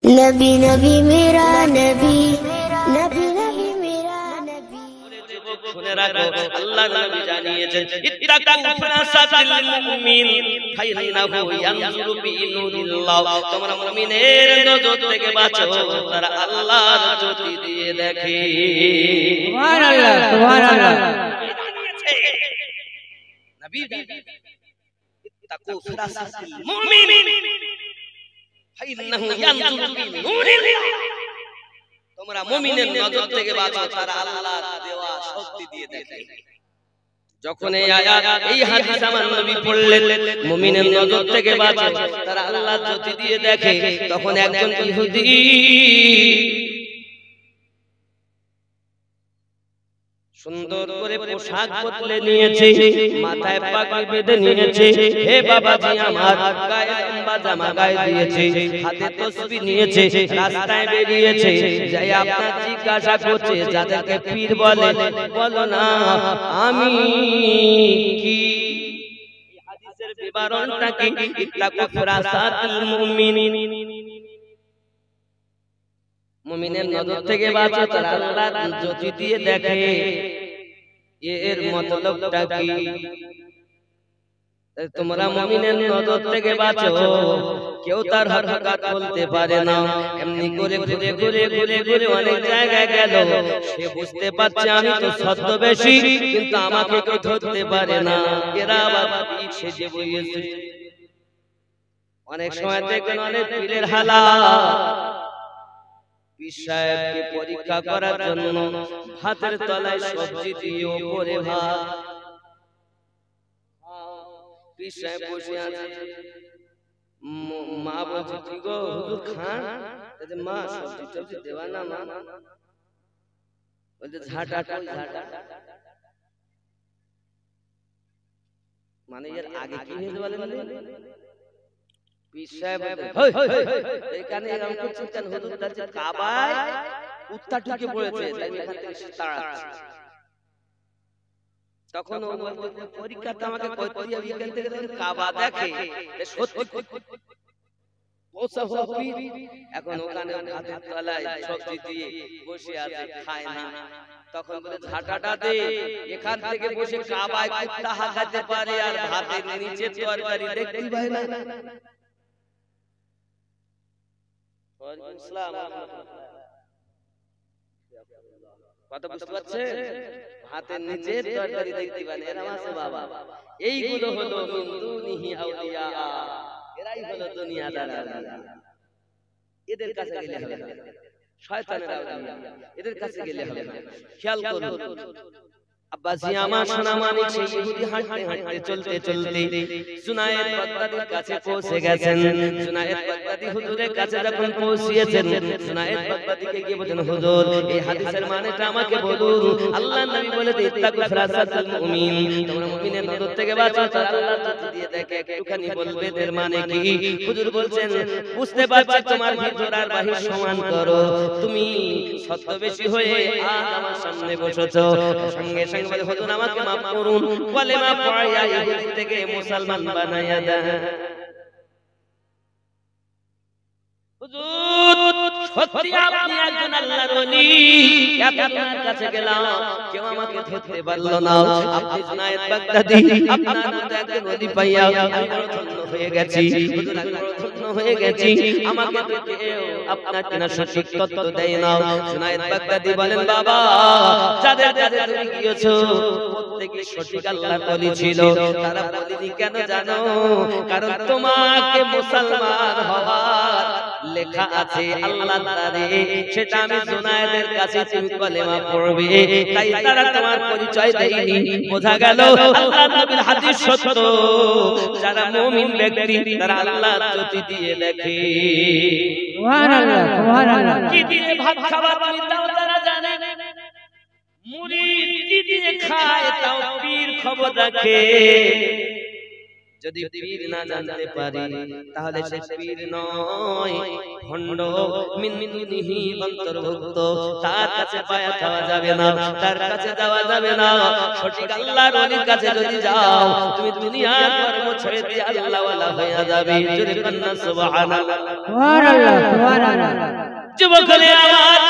नबी नबी मेरा नबी नबी नबी मेरा नबी। শুনে রাখো আল্লাহর নবী জানিয়েছেন ইত্তাকু ফিরাসাতিল মুমিন ফাইন্নাহু ইয়ানজুরু বিনুরিল্লাহ। তোমরা মুমিনের নজর থেকে বাঁচো, তারা আল্লাহর জ্যোতি দিয়ে দেখে। সুবহানাল্লাহ সুবহানাল্লাহ। নবী ইত্তাকু ফিরাসাতিল মুমিন ফাইন্নাহু ইয়ানজুরু বিনুরিল্লাহ। তোমরা মুমিনের নজর থেকে বাঁচো, তারা আল্লাহর দেওয়া শক্তি দিয়ে দেখে। যখন এই আয়াত এই হাদিস আমার নবী পড়লেন মুমিনের নজর থেকে বাঁচো, তারা আল্লাহর জ্যোতি দিয়ে দেখে, তখন একজন ইহুদি সুন্দর করে পোশাক বদলে নিয়েছে, মাথায় পাগড়ি বেঁধে নিয়েছে। হে বাবাজি আমার, গায়ে লম্বা জামা গায়ে দিয়েছে, হাতে তসবিহ নিয়েছে, রাস্তায় বেরিয়েছে। যাই আপনার জিজ্ঞাসা করছে যাদেরকে পীর বলে, বলো না আমি কি? এই হাদিসের বিবরণটা কি? ইত্তাকু ফিরাসাতিল মুমিন, মুমিনের নজর থেকে বাঁচো, তারা আল্লাহর জ্যোতি দিয়ে দেখে। এর মতলবটা কি? তোমরা মুমিনের নজর থেকে বাঁচো, কেউ তার হঠাৎ বলতে পারে না। এমনি করে ঘুরে ঘুরে ঘুরে ঘুরে অনেক জায়গায় গেল, সে বুঝতে পারছে আমি তো ছদ্মবেশী, কিন্তু আমাকে কেউ ধরতে পারে না। এরা আবার পীর সেজে বইয়েছে। অনেক সময় দেখবেন অনেক পীরের হালাত, পীর সাহেবকে পরীক্ষা করার জন্য ভাতের তলায় সবজি দিয়ে ওপরে ভাত। পীর সাহেব বসে আছে, মা বলছে কি গো হুজুর খান? মা সবজি টবজি দেওয়া না মা। বলছে ঝাঁটা ঝাঁটা, মানে এর আগে কি হয়েছে বলেন? পীর সাহেব এখানে এরকম করছেন কেন? হুজুর যাচ্ছে কাবায় কুত্তা ঢুকে পড়েছে, তাই এখান থেকে সে তাড়াচ্ছে। তখন ও বলছে পরীক্ষাটা আমাকে করতে হবে, এখান থেকে যখন কাবা দেখে সত্যি পৌঁছা হওয়া পীর। এখন ওখানে হাতের তলায় সবজি দিয়ে বসে আছে, খায় না। তখন বলে ঝাঁটাটা দে, এখান থেকে বসে কাবায় কুত্তা হাঁকাতে পারে আর ভাতের নিচে তরকারি দেখতে পায় না। কথা বুঝতে পারছে? হাতের নিচে তরকারি দেখতে পান, এরকম আছে বাবা। এইগুলো হলো মিন দুনিহি আউলিয়া, এরাই হলো দুনিয়াদার আউলিয়া। এদের কাছে গেলে হবে না, শয়তানের আউলিয়া, এদের কাছে গেলে হবে না। খেয়াল করুন আব্বাসি আমার সোনা মানিক, সেই ইহুদি হাঁটতে হাঁটতে চলতে চলতে জুনায়েদ বাগদাদির কাছে পৌঁছে গেছেন। জুনায়েদ বাগদাদি হুজুরের কাছে যখন পৌঁছিয়েছেন, জুনায়েদ বাগদাদিকে গিয়ে বলেন হুজুর এই হাদিসের মানেটা আমাকে বলুন। আল্লাহর নবী বলেছে ইত্তাকু ফিরাসাতাল মুমিন, তোমরা মুমিনের নজর থেকে বাঁচো, তারা আল্লাহর জ্যোতি দিয়ে দেখে। একটুখানি বলবে এর মানে কি? হুজুর বলছেন বুঝতে পারছি তোমার ভিতর আর বাহির সমান করো, তুমি ছদ্মবেশী হয়ে আজ আমার সামনে বসেছো। সঙ্গে সঙ্গে বলে হুজুর আমাকে মাফ করুন, কলেমা পড়াইয়া ইহুদি থেকে মুসলমান বানাইয়া দেন। হুজুর সত্যি আপনি একজন আল্লাহর ওলি, আপনার কাছে গেলাম কেউ আমাকে ধরতে পারলো না। আপনি জুনায়েদ বাগদাদি, আপনার মতো একজন ওলি পাইয়া আমি বড় ধন্য হয়ে গেছি। হুজুর আমি বড় ধন্য হয়ে গেছি, আমাকে তো কেউ আপনার কিনা সঠিক তত্ত্ব দেয় না। জুনায়েদ বাগদাদি বলেন বাবা, যাদের কাছে তুমি গিয়েছো প্রত্যেকই সঠিক আল্লাহর ওলি ছিল। তারা বলেনি কেন জানো? কারণ তোমাকে মুসলমান হওয়ার লেখা আছে আল্লাহ তাআলা, সেটা আমি জুনায়েদের কাছে তুমি কলেমা পড়বে, তাই তারা তোমার পরিচয় দেয়নি। বোঝা গেল আল্লাহর নবীর হাদিস সত্য। যারা মুমিন ব্যক্তি তারা আল্লাহর জ্যোতি দিয়ে দেখে। সুবহানাল্লাহ সুবহানাল্লাহ। কি দিয়ে ভাত খাওয়া তুমি তাও তারা জানে, মুরিদ কি দিয়ে খায় তাও পীর খবর রাখে। যদি পীর না জানতে পারি তাহলে সে পীর নয়, ভণ্ড, মিন দুনিহি অন্তর্ভুক্ত। তার কাছে পায়া যাওয়া যাবে না, তার কাছে যাওয়া যাবে না। সঠিক আল্লাহর ওলির কাছে যদি যাও তুমি দুনিয়ার কর্ম ছেড়ে দিয়ে আল্লাহ ওয়ালা হয়ে যাবে। জোরে কন্না সুবহানাল্লাহ, সুবহানাল্লাহ, সুবহানাল্লাহ। যুবকরা আমার,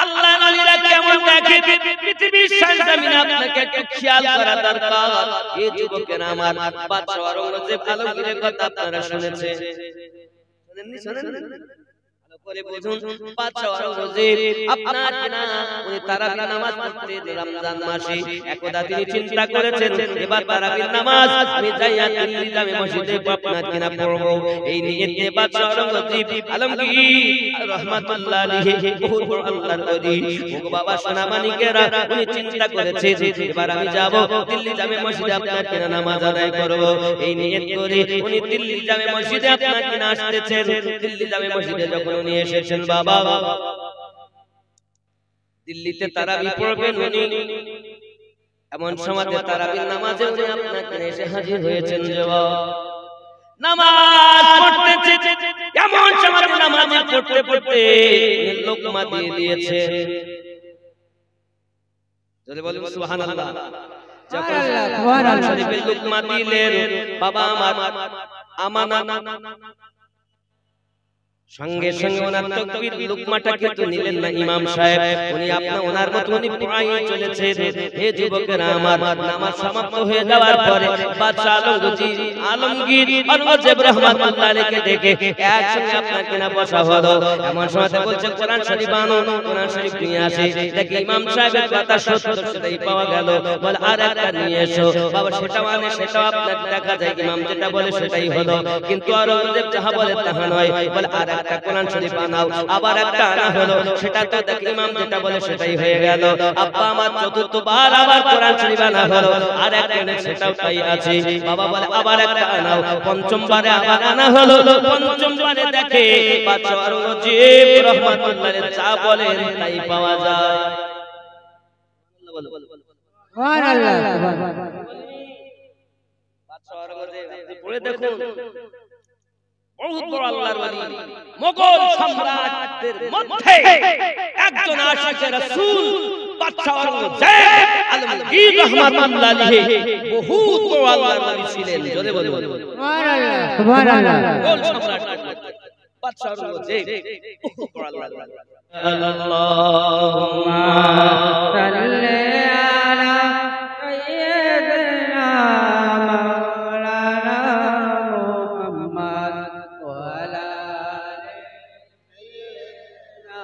আল্লাহর ওলিরা কেমন দেখে পৃথিবীর সরজমিনে আপনাকে একটু খেয়াল করা দরকার। এই যুবকেরা আমার, বাদশা আওরঙ্গজেব আলমগীরের কথা আপনারা শুনেছেন, শুনেননি? শুনেন করে বুঝুন। বাদশা আওরঙ্গজেব আপনার কিনা উনি তারাবির নামাজ পড়তেন রমজান মাসে। একদা তিনি চিন্তা করেছেন এবার তারাবির নামাজ আমি যাইয়া দিল্লি জামে মসজিদে আপনার কিনা পড়ব। এই নিয়তে বাদশা আওরঙ্গজেব আলমগীর রাহমাতুল্লাহ আলাইহি বহুত বড় আল্লাহর ওলি ও বাবা সোনামানিকেরা উনি চিন্তা করেছেন এবার আমি যাব দিল্লি জামে মসজিদে আপনার কিনা নামাজ আদায় করব। এই নিয়ত করে উনি দিল্লি জামে মসজিদে আপনার কিনা আসতেছেন। দিল্লি জামে মসজিদে যখন উনি এসেছেন, বাবা দিল্লিতে তারাবি পড়বেন উনি, এমন সময় তারাবির নামাজে উনি আপনার কিনা এসে হাজির হয়েছেন। নামাজ পড়তেছে, এমন সময় নামাজ পড়তে পড়তে লোকমা দিয়ে দিয়েছে। যদি বলেন সুবহানাল্লাহ, যখন কোরআন শরীফের লোকমা দিলেন, বাবা আমার আমানা সঙ্গে সঙ্গে ওনার তাকবীর লোকমাটা কিন্তু নিলেন না ইমাম সাহেব, উনি ওনার মত উনি পড়াই চলেছেন। হে যুবকেরা আমার, নামাজ সমাপ্ত হয়ে যাওয়ার পরে বাদশা আলমগীর আওরঙ্গজেব রাহমাতুল্লাহ আলাইহি দেখে একসঙ্গে আপনার কিনা বসা হলো। এমন সময় বলছে কোরআন শরীফ আনো, কোরআন শরীফ নিয়ে আসে। দেখি ইমাম সাহেবের কথা সত্য সেটাই পাওয়া গেল। বলে আর একটা নিয়ে এসো। বাবা সেটাও আনে, সেটাও আপনার দেখা যায় ইমাম যেটা বলে সেটাই হলো, কিন্তু আওরঙ্গজেব যাহা বলে তাহা নয়। বলে আর একটা কোরআন শরীফ আনাও, আবার একটা আনা হলো, সেটা তো দেখ ইমাম যেটা বলে সেটাই হয়ে গেল। আব্বা আমার চতুর্থবার আবার কোরআন শরীফ আনা হলো, আর একটা এনে সেটাও তাই আছে। বাবা বলে আবার একটা আনাও, পঞ্চমবারে আবার আনা হলো। পঞ্চমবারে দেখে বাদশা আওরঙ্গজেব রাহমাতুল্লাহ আলাইহি যা বলেন তাই পাওয়া যায়। সুবহানাল্লাহ, সুবহানাল্লাহ। বাদশা আওরঙ্গজেব আপনি পড়ে দেখুন, বহুত বড় আল্লাহর ওলি, মোগল সম্রাটদের মধ্যে একজন আশিকে রাসূল বাদশা আওরঙ্গজেব আলমগীর রাহমাতুল্লাহ আলাইহি বহুত বড় আল্লাহর ওলি ছিলেন। জোরে বলুন সুবহানাল্লাহ, সুবহানাল্লাহ। মোগল সম্রাটদের মধ্যে বাদশা আওরঙ্গজেব বহুত বড় আল্লাহর ওলি। আল্লাহুম্মা সাল্লি আলা সাইয়্যিদিনা মাওলানা মুহাম্মদ ওয়া আলা আলি সাইয়্যিদিনা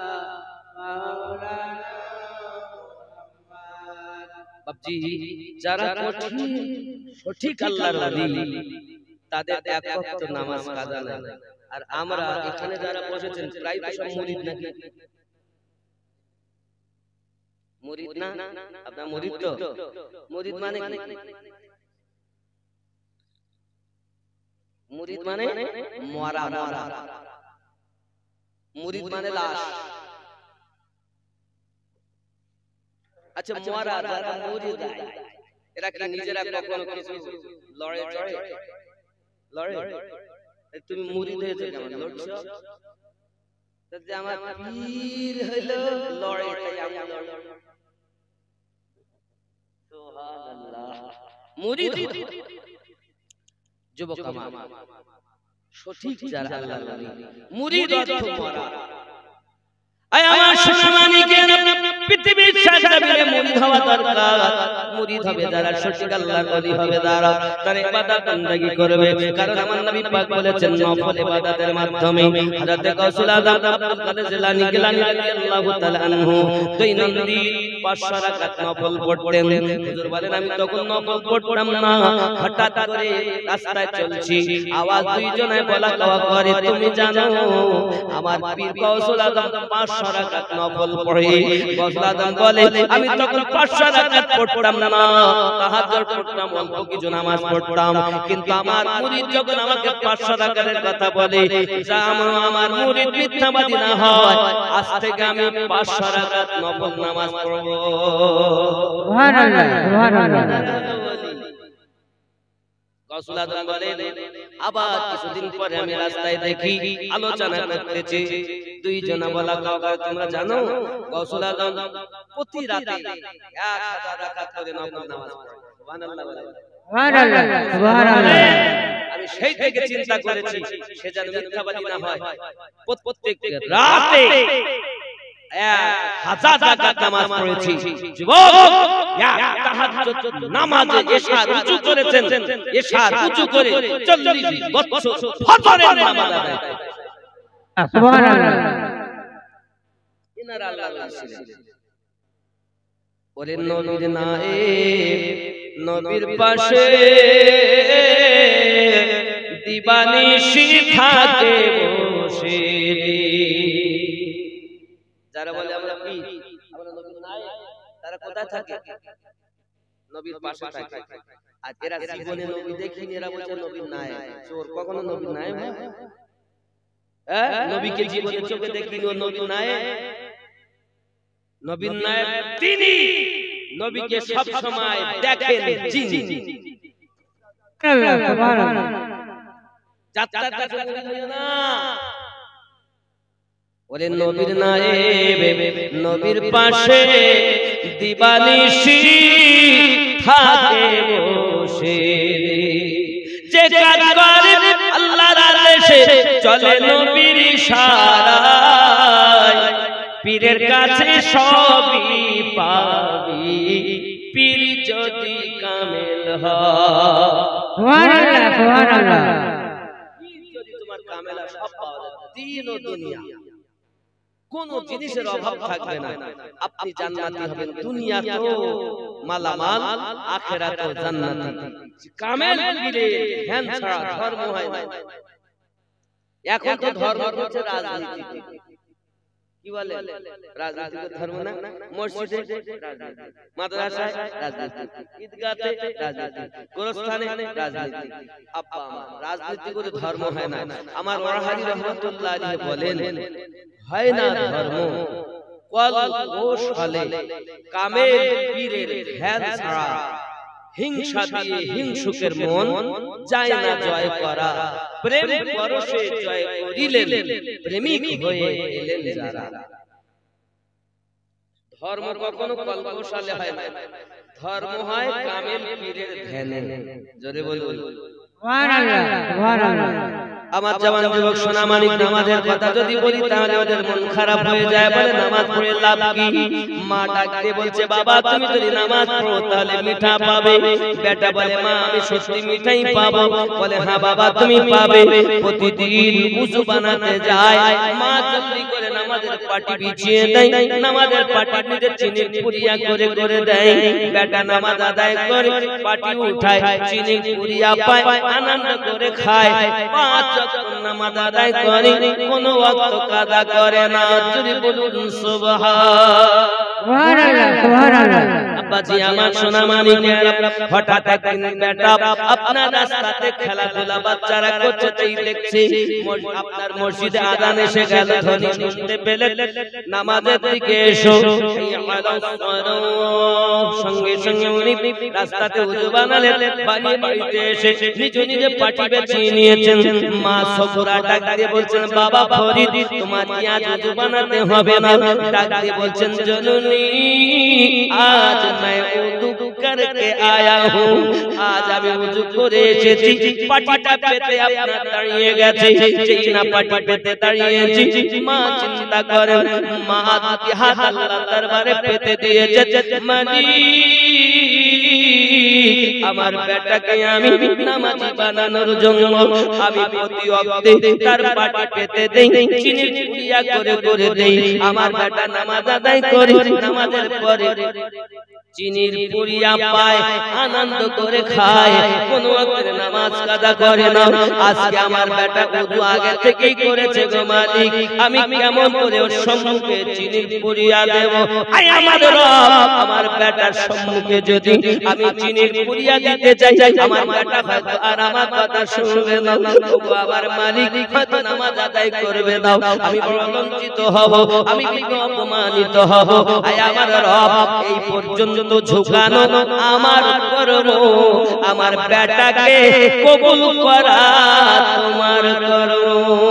মাওলানা মুহাম্মদ। বাপজি, যারা কঠিন সঠিক আল্লাহর ওলি তাদের এক ওয়াক্ত নামাজ কাজা নাই। আর আমরা এখানে যারা বসেছেন প্রায় তো সব মুরিদ নাকি? মুরিদ না? আপনার মুরিদ তো? মুরিদ মানে কি? মুরিদ মানে মরা মরা, মুরিদ মানে লাশ। আচ্ছা, মরা যারা মুরিদ এরা কি নিজেরা কখনো কিছু লড়ে চড়ে লড়ে? তুমি মুরিদ হয়েছে কেমন লড়ছো? যে আমার পীর হইলো লড়ে তাই আমি লড়ি। সুবহানাল্লাহ। মুরিদ যুবক আমার, সঠিক যারা আল্লাহর ওলি, মুরিদ অর্থ মরা। আয় আমার সোনামানিকের, পৃথিবীর সরজমিনে মুরিদ হওয়া দরকার। মুরিদ হবে যারা সঠিক আল্লাহর ওলি হবে, যারা তার ইবাদত বندگی করবে। কারণ আমার নবী পাক বলেছেন নফল ইবাদতের মাধ্যমে হযরত গাউসুল আযম আব্দুল কাদের জিলানী রাদিয়াল্লাহু তাআলা আনহু দৈনন্দিন 500 রাকাত নফল পড়তেন। হুজুর বলেন আমি তখন নফল পড়তাম না, হঠাৎ করে রাস্তায় চলছি, আওয়াজ দুইজনে বলা কওয়া করে, তুমি জানো আমার পীর গাউসুল আযম 500 রাকাত নফল পড়ে। গাউসুল আযম বলে আমি তখন 500 রাকাত পড়তাম না, তাহাজ্জুদ পড়তাম, অল্প কিছু নামাজ পড়তাম। কিন্তু আমার মুরিদ যখন আমাকে 500 রাকাতের কথা বলে, যা আমার মুরিদ মিথ্যাবাদী না হয়, আজ থেকে আমি 500 রাকাত নফল নামাজ পড়ব। সুবহানাল্লাহ, সুবহানাল্লাহ। গৌসুল আজম বলেন আবার কিছুদিন পরে আমি রাস্তায় দেখি আলোচনা করতেছে দুইজন বলা কাউকে তোমরা জানো গৌসুল আজম প্রতি রাতে 1000 রাকাত করে নফল নামাজ পড়ে সুবহানাল্লাহ সুবহানাল্লাহ সুবহানাল্লাহ আমি সেই থেকে চিন্তা করেছি সে যেন মিথ্যাবাদী না হয় প্রত্যেক রাতে 1000 রাকাত নামাজ পড়েছি যুবক তাহাজ্জুদ নামাজে এশা রুজু করেছেন এশা রুজু করে 40 বছর ফজরের নামাজ আদায় সুবহানাল্লাহ ইনারা আল্লাহ ছিলেন ওরে নবীর নায়েব নবীর পাশে দিবানিশি থাকে বসে যারা বলে আমরা পীর আমরা নবীর নায়েব তারা কোথায় থাকে নবীর পাশে থাকে আর এরা জীবনে নবী দেখিনি এরা বলছে নবীর নায়েব চোর কখনো নবীর নায়েব নবীকে জীবনে চোখে দেখিনি ও নবীর নায়েব নবীর নায়েব তিনি নবীকে সব সময় দেখেন চিনি সুবহানাল্লাহ যাত্রার কাছে না ওরে নবীর নায়েব নবীর পাশে দিবানিশি থাকে বসে যে কাজ করে আল্লাহর আদেশে চলে নবীর ইশারায় পীরের কাছে সবই পাবি পীর যদি কামেল হয় সুবহানাল্লাহ সুবহানাল্লাহ পীর যদি তোমার কামেল হয় সব পাওয়া যাবে দ্বীন ও দুনিয়া কোন জিনিসের অভাব থাকবে না আপনি জান্নাতি হবেন দুনিয়া তো মালামাল আখিরাত ও জান্নাতি কামেল পীরের ধ্যান ছাড়া ধর্ম হয় না এখন তো ধর্ম হচ্ছে রাজনীতি কি বলে রাজনীতি ধর্ম না মসজিদে রাজনীতি মাদ্রাসায় রাজনীতি ঈদগাহে রাজনীতি গোরস্থানে রাজনীতি আব্বা আমার রাজনীতি করে ধর্ম হয় না আমার ওয়াহাবি রাহমাতুল্লাহ আলাইহি বলেন হয় না ধর্ম কল কোষ হলে কামেল পীরের ধ্যান ছাড়া হিংসা দিয়ে হিংসুকের মন যায় না জয় করা প্রেম পরশে জয় করিলেন প্রেমিক হয়ে এলেন যারা ধর্ম কখনো কল্পসালে হয় না ধর্ম হয় কামেল পীরের ধ্যানে জোরে বলুন সুবহানাল্লাহ সুবহানাল্লাহ আমার জওয়ান যুবক সোনা মানিক নামাজের কথা যদি বলি তাহলে ওদের মন খারাপ হয়ে যায় বলে নামাজ পড়ে লাভ কি মা ডাকতে বলছে বাবা তুমি যদি নামাজ পড়ো তাহলে মিঠা পাবে বেটা বলে মা আমি সত্যি মিঠাই পাবো বলে হ্যাঁ বাবা তুমি পাবে প্রতিদিন উযু বানাতে যায় মা জলদি করে নামাজের পাটি বিছিয়ে দেয় নামাজের পাটি নিজে চিনির পুরিয়া করে করে দেয় বেটা নামাজ আদায় করে পাটি উঠায় চিনির পুরিয়া পায় আনন্দ করে খায় পাঁচ ওয়াক্ত নামাজ আদায় করে কোনো ওয়াক্ত কাজা করে না যদি বলুন সুবহানাল্লাহ সুবহানাল্লাহ আব্বাজি আমার সোনা মানিকেরা হঠাৎ একদিন বেটা আপনার রাস্তাতে খেলাধুলা বাচ্চারা করছে তাই দেখছি আপনার মসজিদে আযান এসে গেল ধ্বনি শুনতে পেলেন নামাজের দিকে এসো সঙ্গে সঙ্গে উনি রাস্তাতে উযু বানালেন বানিয়ে বাড়িতে এসে নিজ নিজে পাটি বেছিয়ে নিয়েছেন মা সফরা ডাক দিয়ে বলছেন বাবা ফরিদ তোমার কি আজ উযু বানাতে হবে না ডাক দিয়ে বলছেন জননী आज मैं उदू करके आया हूँ आज আমি উযু করে এসেছি পাটিটা পেতে আপনার দাঁড়িয়ে গেছে যেই না পাটি পেতে দাঁড়িয়েছি মা চিন্তা করেন মা দুটি হাত আল্লাহর দরবারে পেতে দিয়েছে মানি আমার বেটাকে আমি নামাজি বানানোর জন্য আমি প্রতি ওয়াক্তে তার পাটি পেতে দেই চিনির পুরিয়া করে করে দেই আমার বেটা নামাজ আদায় করে নামাজের পরে চিনির পুরিয়া পায় আনন্দ করে খায় কোন ওয়াক্তে নামাজ কাজা করে না আজকে আমার বেটা উযু আগে থেকেই করেছে গো মালিক আমি কেমন করে ওর সম্মুখে চিনির পুরিয়া দেব আয় আমার রব আমার বেটার সম্মুখে যদি আমি চিনির পুরিয়া দিতে চাই আমার বেটা হয়তো আর আমার কথা শুনবে না ওগো আমার মালিক হয়তো নামাজ আদায় করবে না আমি বড় লজ্জিত হব আমি অপমানিত হব আয় আমার রব এই পর্যন্ত ঝুঁকানো আমার কর্ম আমার বেটাকে কবুল করা তোমার কর্ম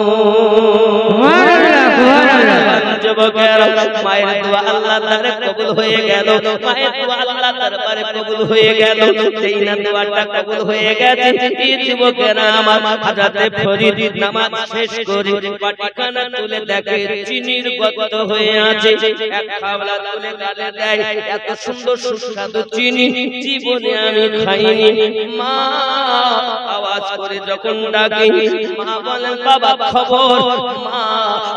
মায়ের দোয়া আল্লাহ তাআলা কবুল হয়ে গেল মায়ের দোয়া আল্লাহ দরবারে কবুল হয়ে গেল সেই না দোয়াটা কবুল হয়ে গেছে এই যুবকেরা আমার হযরতে ফরিদ নামাজ শেষ করে পাটিখানা তুলে দেখে চিনির গর্ত হয়ে আছে এক খাবলা তুলে গালে দেয় এত সুন্দর সুস্বাদু চিনি জীবনে আমি খাইনি মা আওয়াজ করে যখন ডাকি মা বলেন বাবা খবর মা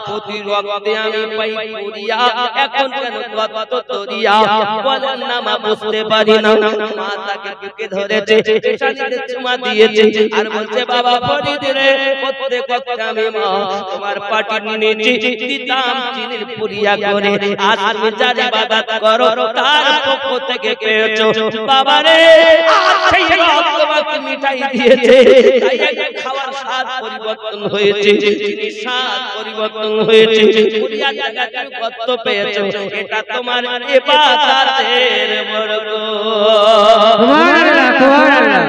প্রতি রক্তে আমি পাই পুরিয়া এখন কেন কত তরিয়া বলেন না মা বুঝতে পারি না মা তাকে বুকে ধরেছে শাড়িতে চুমা দিয়েছে আর বলছে বাবা ফরিদ রে প্রত্যেক ওয়াক্তে আমি মা তোমার পাটি নিচে দিতাম চিনির পুরিয়া করে আজ তুমি যার ইবাদত করো তার পক্ষ থেকে পেয়েছো বাবা রে সেই রব তোমাকে মিঠাই দিয়েছে তাই একটু খাওয়ার স্বাদ পরিবর্তন হয়েছে চিনির স্বাদ পরিবর্তন হয়েছে পুরিয়া জায়গাটা কত পেয়েছো এটা তোমার ইবাদতের বরকত সুবহানাল্লাহ সুবহানাল্লাহ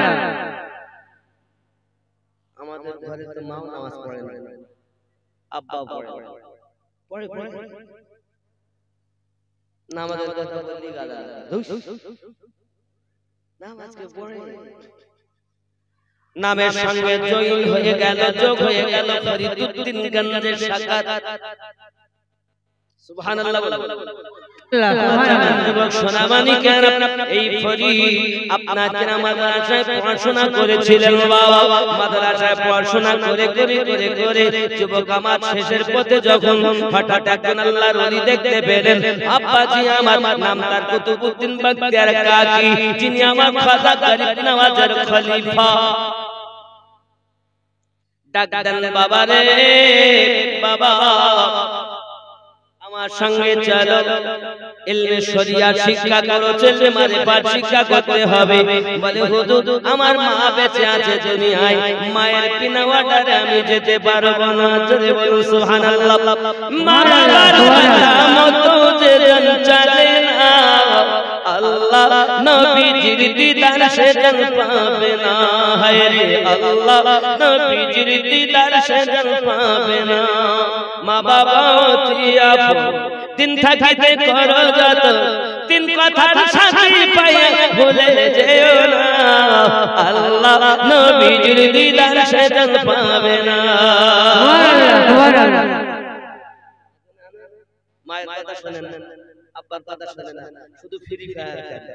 আমাদের ঘরে তো মা নামাজ পড়ে না আব্বা পড়ে নামাজের কথা বললি গালা নামাজকে পড়ে নামের সঙ্গে জয়েন হয়ে গেল যোগ হয়ে গেল ফরিদউদ্দিন গঞ্জের সাকাত সুবহানাল্লাহ এই ফরিদ আপনাকে মাদ্রাসায় পড়াশোনা করেছিলেন বাবা মাদ্রাসায় পড়াশোনা করে যুবক আমার শেষের পথে যখন হঠাৎ একজন আল্লাহর ওলি দেখতে পেলেন আব্বাজি আমার নাম তার কুতুবউদ্দিন বখতিয়ার কাকি যিনি আমার খাজা গরিব নওয়াজের খলিফা ডাক দেন বাবা রে বাবা আমার সঙ্গে চলো ইলমে শরিয়াত শিক্ষা করো ছেলে মারিফাত শিক্ষা করতে হবে বলে হুজুর আমার মা বেঁচে আছে দুনিয়ায় মায়ের বিনা অর্ডারে আমি যেতে পারবো না জোরে বলুন সুবহানাল্লাহ মা বাবার মতো যে জন চলে না আল্লাহ নবীজির দিদার সে জন পাবে না হায় রে আল্লাহ নবীজির দিদার সে জন পাবে না মা বাবা অতিয়া দিন থাকিতে করো যত তিন কথার সাথী পায়ে ভুলে যেও না আল্লাহ নবীজির দিদার সে জন পাবে না সুবহানাল্লাহ মায়ের কথা শুনেন না আব্বার কথা শুনেন না শুধু ফ্রি ফায়ার খেলে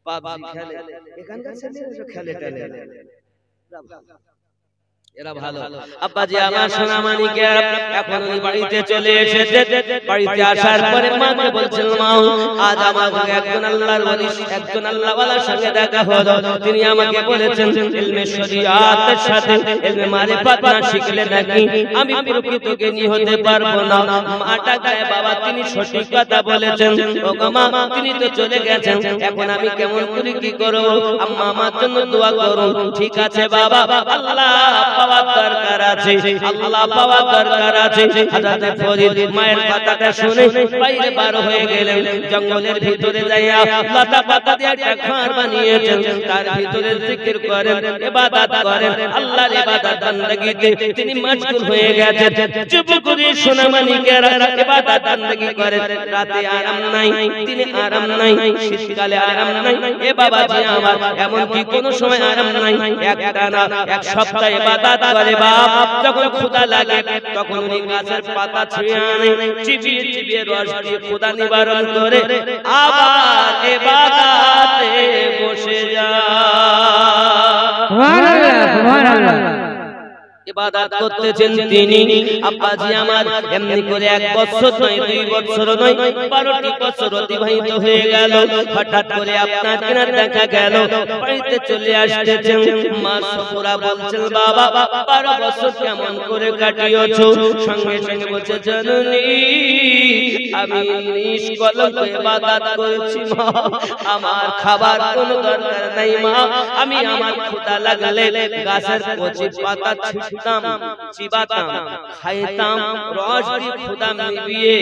পাবজি খেলে এখানকার ছেলেরা খেলে এরা ভালো আব্বাজি আমার সোনা মানিকে এখন উনি বাড়িতে চলে এসেছে বাড়িতে আসার পরে মাকে বলছেন মা আজ আমাকে একজন আল্লাহর ওলি একজন আল্লাহওয়ালার সঙ্গে দেখা হলো তিনি আমাকে বলেছেন ইলমে শরিয়াতের সাথে ইলমে মারিফাত না শিখলে নাকি আমি প্রকৃত জ্ঞানী হতে পারবো না মাটা গায়ে বাবা তিনি সঠিক কথা বলেছেন ও মা তিনি তো চলে গেছেন এখন আমি কেমন করে কি করব আম্মা আমার জন্য দোয়া করুন ঠিক আছে বাবা আল্লাহ পাওয়ার দরকার আছে আল্লাহ পাওয়ার দরকার আছে হযরত ফরিদ মায়ের কথাটা শুনে বাইরে বার হয়ে গেলেন জঙ্গলের ভিতরে যাইয়া লতা পাতা দিয়ে একটা ঘর বানিয়েছেন তার ভিতরে জিকির করেন ইবাদত করেন আল্লাহর ইবাদত বندگিতে তিনি মশগুল হয়ে গেছেন চুপ করে সোনা মানিকেরা ইবাদত বندگি করেন রাতে আরাম নাই তিনি আরাম নাই শীতকালে আরাম নাই এ বাবাজি আমার এমন কি কোন সময় আরাম নাই একটানা এক সপ্তাহ ইবাদত করে বাপ যখন ক্ষুধা লাগে তখন উনি গাছের পাতা ছিঁড়ে আনে চিবিয়ে রস দিয়ে ক্ষুধা নিবারণ করে আবার ইবাদতে বসে যায় সুবহানাল্লাহ সুবহানাল্লাহ ইবাদত করতেছেন তিনি। আব্বাজি আমার এমনি করে 1 বছর নয় 2 বছর নয় 12টি বছর অতিবাহিত হয়ে গেল। হঠাৎ করে আপনার কিনা দেখা গেল বাড়িতে চলে আসতেছেন। মা সফুরা বলছেন বাবা 12 বছর কেমন করে কাটিয়েছো? সঙ্গে সঙ্গে বলছে জননী আমি নিষ্কলঙ্ক ইবাদত করেছি মা, আমার খাবার কোনো দরকার নাই মা। আমি আমার ক্ষুধা লাগলে গাছের কচি পাতা ছিঁড়তাম, চিবাতাম, খাইতাম, রস দিয়ে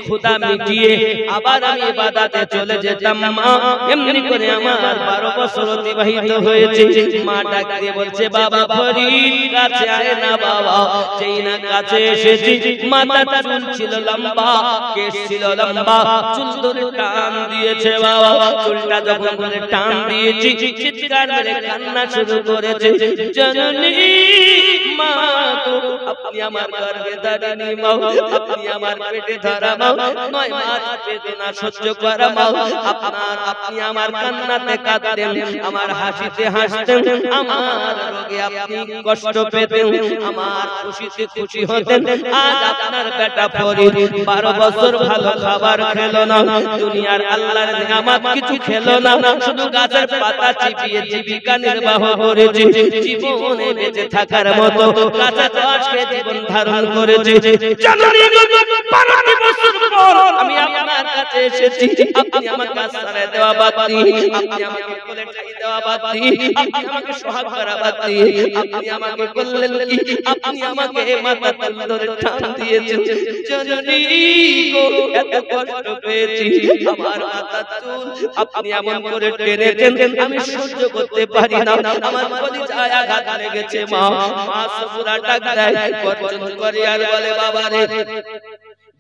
ক্ষুধা মিটিয়ে আবার আমি ইবাদতে চলে যেতাম মা। এমনি করে আমার 12 বছর অতিবাহিত হয়েছে। মা ডাক দিয়ে বলছে বাবা ফরিদ কাছে আয় না বাবা। যেই না কাছে এসেছি মাথা চুল ছিল লম্বা, কেশ ছিল লম্বা, চুল ধরে টান দিয়েছে বাবা। চুলটা যখন ধরে টান দিয়েছি চিৎকার করে কান্না শুরু করেছে জননী মা গো আপনি আমার গর্ভে ধারিনি মা, আপনি আমার পেটে ধরা মা, 9 মাস বেদনা সহ্য করা মা। আপনি আমার কান্নাতে কাঁদতেন, আমার হাসিতে হাসতেন, আমার রোগে আপনি কষ্ট পেতেন, আমার খুশিতে খুশি হতেন। আজ আপনার বেটা ফরিদ 12 বছর ভালো খাবার খেলো না, দুনিয়ার আল্লাহর নিয়ামত কিছু খেলো না, শুধু গাছের পাতা চিবিয়ে জীবিকা নির্বাহ করেছে। জীবনে বেঁচে থাকার মতো কাঁচা রস খেয়ে জীবন ধারণ করেছে। জননী গো 12টি বছর পর আমি আপনার কাছে এসেছি, আপনি আমার কাছ ছাড়া দেওয়া বাদ দিয়ে, আপনি আমাকে কোলে ঠাই দেওয়া বাদ দিয়ে, আপনি আমাকে সোহাগ করা বাদ দিয়ে, আপনি আমাকে বললেন কি আপনি আমাকে মাথা তুল ধরে টান দিয়েছেন। জননী গো এত কষ্ট পেয়েছি, আমার মাথা চুল আপনি এমন করে টেনেছেন আমি সহ্য করতে পারি না, আমার কলিজায় আঘাত লেগেছে মা। মা সফুরা ডাক দেয় গর্জন করে আর বলে বাবা রে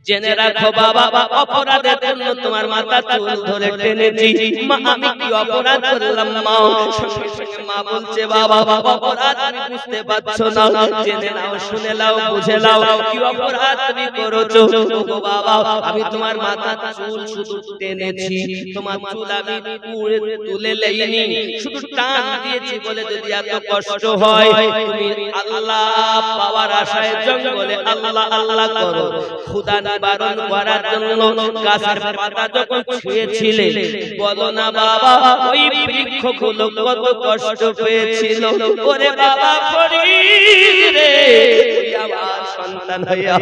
জেনে রাখো বাবা অপরাধের জন্য তোমার মাথা চুল ধরে টেনেছি। মা আমি কি অপরাধ করলাম মা? সঙ্গে সঙ্গে মা বলছে বাবা অপরাধ তুমি বুঝতে পারছো না, জেনে নাও শুনে নাও বুঝে নাও কি অপরাধ তুমি করেছো। ওগো বাবা আমি তোমার মাথা চুল শুধু টেনেছি, তোমার চুল আমি তুলে লইনি, শুধু টান দিয়েছি বলে যদি এত কষ্ট হয় তুমি আল্লাহ পাওয়ার আশায় জঙ্গলে আল্লাহ আল্লাহ করো। খুদা নিবারণ করার জন্য গাছের পাতা যখন ছুঁয়েছিলে বলো না বাবা ওই বৃক্ষগুলো কত কষ্ট পেয়েছিল। ওরে বাবা ফরিদ রে তুই আমার সন্তান হইয়া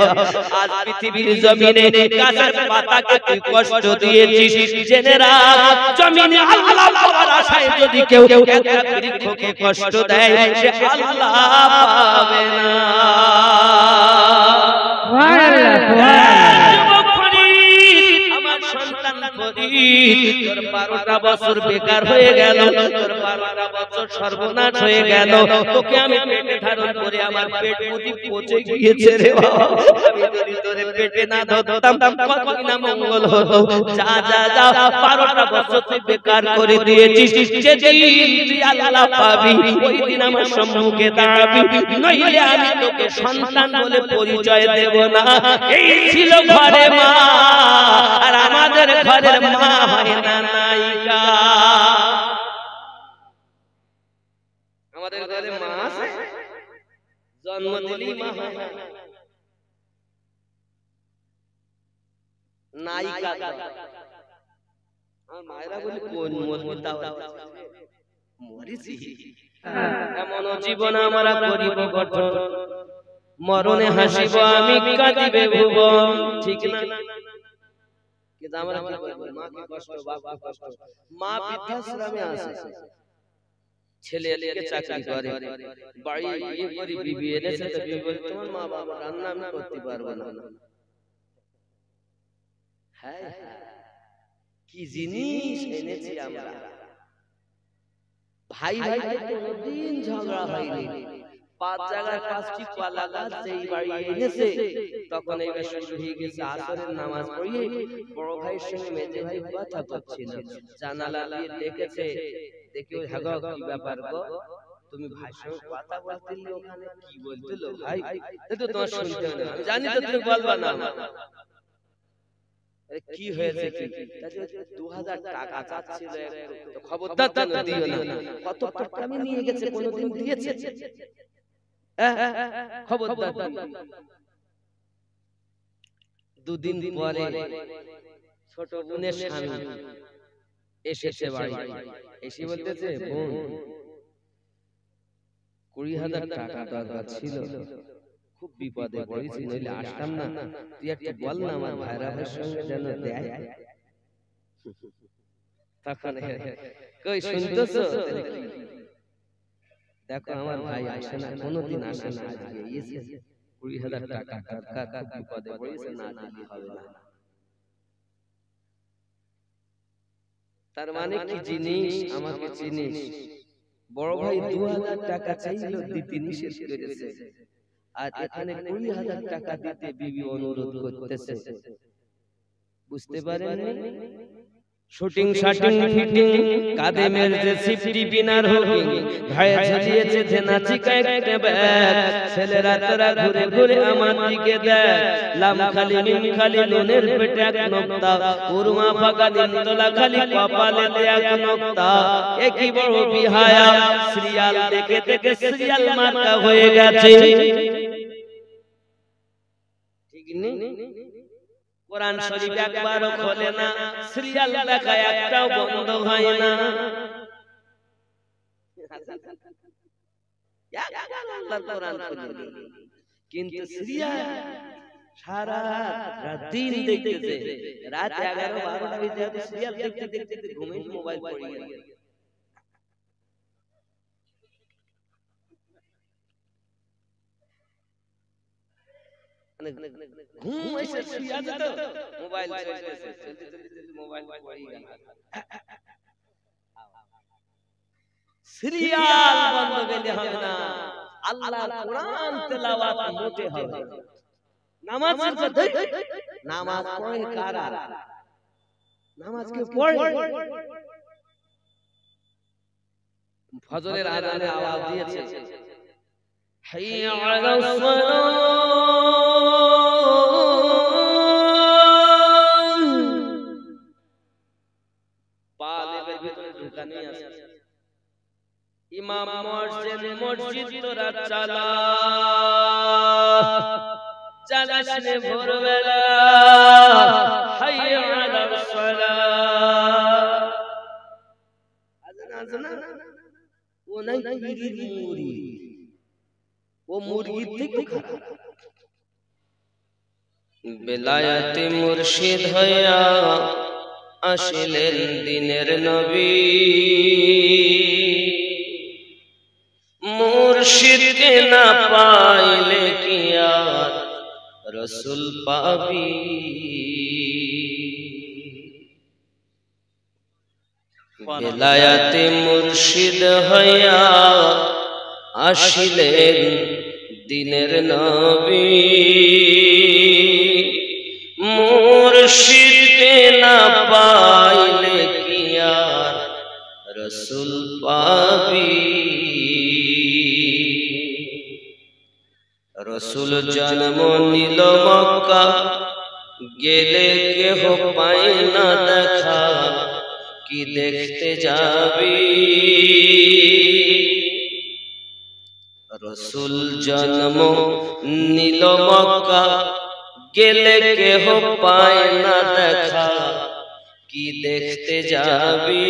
আজ পৃথিবীর জমিনে গাছের পাতাকে তুই কষ্ট দিয়েছিস। জেনে রাখ জমিনে আল্লাহ পাওয়ার আশায় যদি কেউ একটা বৃক্ষকে কষ্ট দেয় সে আল্লাহ পাবে না। তোর 12টা বছর বেকার হয়ে গেল, তোর 12টা বছর সর্বনাশ হয়ে গেল। তোকে আমি পেটে ধারণ করে আমার পেট বুঝি পচে গিয়েছে রে বাবা। আমি যদি তোরে পেটে না ধরতাম কতই না মঙ্গল হতো। যা যা যা 12টা বছর তুই বেকার করে দিয়েছিস। যেদিন তুই আল্লাহ পাবি ওই দিন আমার সম্মুখে দাঁড়াবি, নইলে আমি তোকে সন্তান বলে পরিচয় দেব না। এই ছিল ঘরে মা, আর আমাদের ঘরের মা হয় না নায়িকা। আমাদের ঘরে মা আছে, জন্ম দিলেই মা হয় না নায়িকা। আমার মায়েরা বলে কোন মরবি তাও মরিছি। এমন জীবন আমরা করিব গঠন, মরণে হাসিব আমি কাঁদিবে ভুবন। ঠিক না? কিন্তু আমরা কি করব? মাকে কষ্ট, বাবা কষ্ট। মা বৃদ্ধাশ্রমে আছে, ছেলে এদিকে চাকরি করে, বাড়ি বিয়ে করে বিবি এনেছে, তো বিবি বলে তোমার মা বাবা রান্না আমি করতে পারবো না। হ্যাঁ কি জিনিস এনেছি আমরা। ভাই ভাই কোনদিন ঝগড়া হয়নি। 5 জায়গায় 5টি কলা গাছ যেই বাড়ি এনেছে তখন এইবার শুরু হয়ে গেছে আসরের নামাজ পড়িয়ে বড় ভাইয়ের সঙ্গে মেজে ভাই কথা করছিল। জানালা দিয়ে দেখেছে, দেখে ওই হাগা কি ব্যাপার গো তুমি ভাইয়ের সঙ্গে কথা বলছিলে, ওখানে কি বলছিল ভাই? তো তোমার শুনতে হবে না, আমি জানি তো তুমি বলবা না। কি হয়েছে কি? 2000 টাকা চাচ্ছিল, খবরদার দিও না। কত টাকা আমি নিয়ে গেছে, কোনদিন দিয়েছে? খবরদার। দুদিন পরে ছোট বোনের স্বামী এসেছে বাড়ি, এসে বলতেছে বোন 20,000 টাকা দরকার ছিল, খুব বিপদে পড়েছি, নইলে আসতাম না, তুই একটু বল না আমার ভাইরা ভাইয়ের সঙ্গে যেন দেয়। তখন কই শুনতেছো, দেখো আমার ভাই আসে না, কোনোদিন আসে না, আজকে এসেছে 20,000 টাকা দরকার, খুব বিপদে পড়েছে, না দিলে হবে না। তার মানে কি জিনিস, আমাকে চিনিস? বড় ভাই 2,000 টাকা চাইলো, দিতে নিষেধ করেছে, আর এখানে 20,000 টাকা দিতে বিবি অনুরোধ করতেছে। বুঝতে পারেননি? শুটিং শাটিং ফিটিং কাঁধে মেরেছে সিফটি বিনার হুকিং, ঘায়ে ঝুলিয়েছে ধেনাচিকা একটা ব্যাগ, ছেলেরা তোরা ঘুরে ঘুরে আমার দিকে দেখ, লাম খালি মিম খালি নুনের পেটে এক নোক্তা, উরমা ফাঁকা নিমতলা খালি কপালে এক নোক্তা, একই বড় বিহায়া, সিরিয়াল দেখে দেখে সিরিয়াল মার্কা হয়ে গেছে। ঠিক নেই? কোরআন শরীফ একবারও খোলে না, সিরিয়াল দেখা একটাও বন্ধ হয় না। আল্লাহর কোরআন খুলে, কিন্তু সিরিয়াল সারা রাত দিন দেখতেছে, রাত 11-12টা বেজে যাবে, সিরিয়াল দেখতে দেখতে ঘুমিয়ে মোবাইল পড়ে গেছে। ঘুম এসে শুয়ে আছে তো, মোবাইল চলতেছে, মোবাইল পড়ে গেল। সিরিয়াল বন্ধ করলে হবে না, আল্লাহর কোরআন তেলাওয়াত মোটে হবে। নামাজ নামাজ পড়ে কারা? নামাজ কে পড়ে? ফজরের আযানে আওয়াজ দিয়েছে, হাইয়া আলাস সালাহ, ইমাম মসজিদ তোরা চালা, চালাস রে ভোরবেলা, হাইয়া আলাস সালাহ। আজান ও নাই পীরের মুরিদ, ও মুরিদ থেকে খারাপ। বেলায়েতে মুর্শিদ হইয়া আসিলেন দিনের নবী, মুর্শিদকে না পাইলে কি আর রাসূল পাবি। বেলায়েতে মুর্শিদ হইয়া আসিলেন দিনের নবী, মুর্শিদকে না পাইলে কি আর রাসূল পাবি। রাসূল জন্ম নিল মক্কা, গেলে কেহ পায় না দেখা, কি দেখতে যাবি। রাসূল জন্ম নিল মক্কা, গেলে কেহ পায় না দেখা, কি দেখতে যাবি।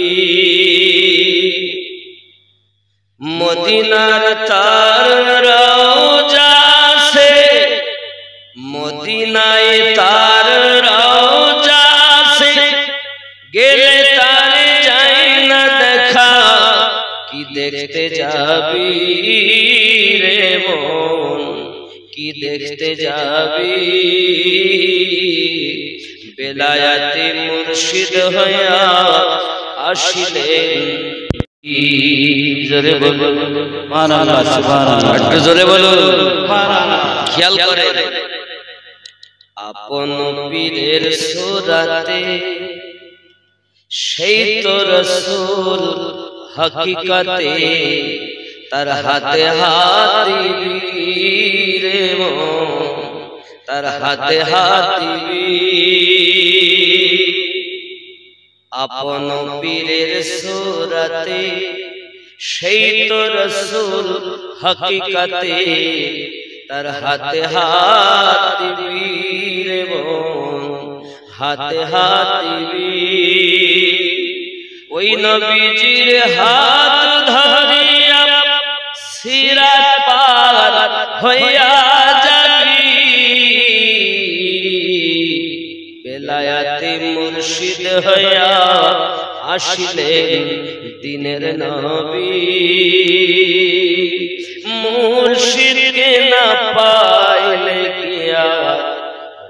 মদিনার তার রওজা সে, মদিনায় তার রওজা সে, গেলে তার যায় না দেখা, কি দেখতে যাবি রে মন, কি দেখতে যাবি। বেলায়েতে মুর্শিদ হইয়া আসিলেন, জোরে বলো সুবহানাল্লাহ, সুবহানাল্লাহ, একটু জোরে বলো সুবহানাল্লাহ। খেয়াল করে, আপন পীরের সুরাতে সেই তো রাসূল হাকিকাতে, তার হাতে হাত দিবি রে মন, তার হাতে হাত দিবি। আপন পীরের সুরাতে সেই তো রাসূল হাকিকাতে তার হাতে হাত দিবি রে বোন, হাতে হাত দিবি। ওই নবীজির হাত ধরিয়া সিরাত পার হইয়া যাবি, বেলায়েতে মুর্শিদ হইয়া আসিলেন দিনের নবী। মুর্শিদকে না পাইলে কি আর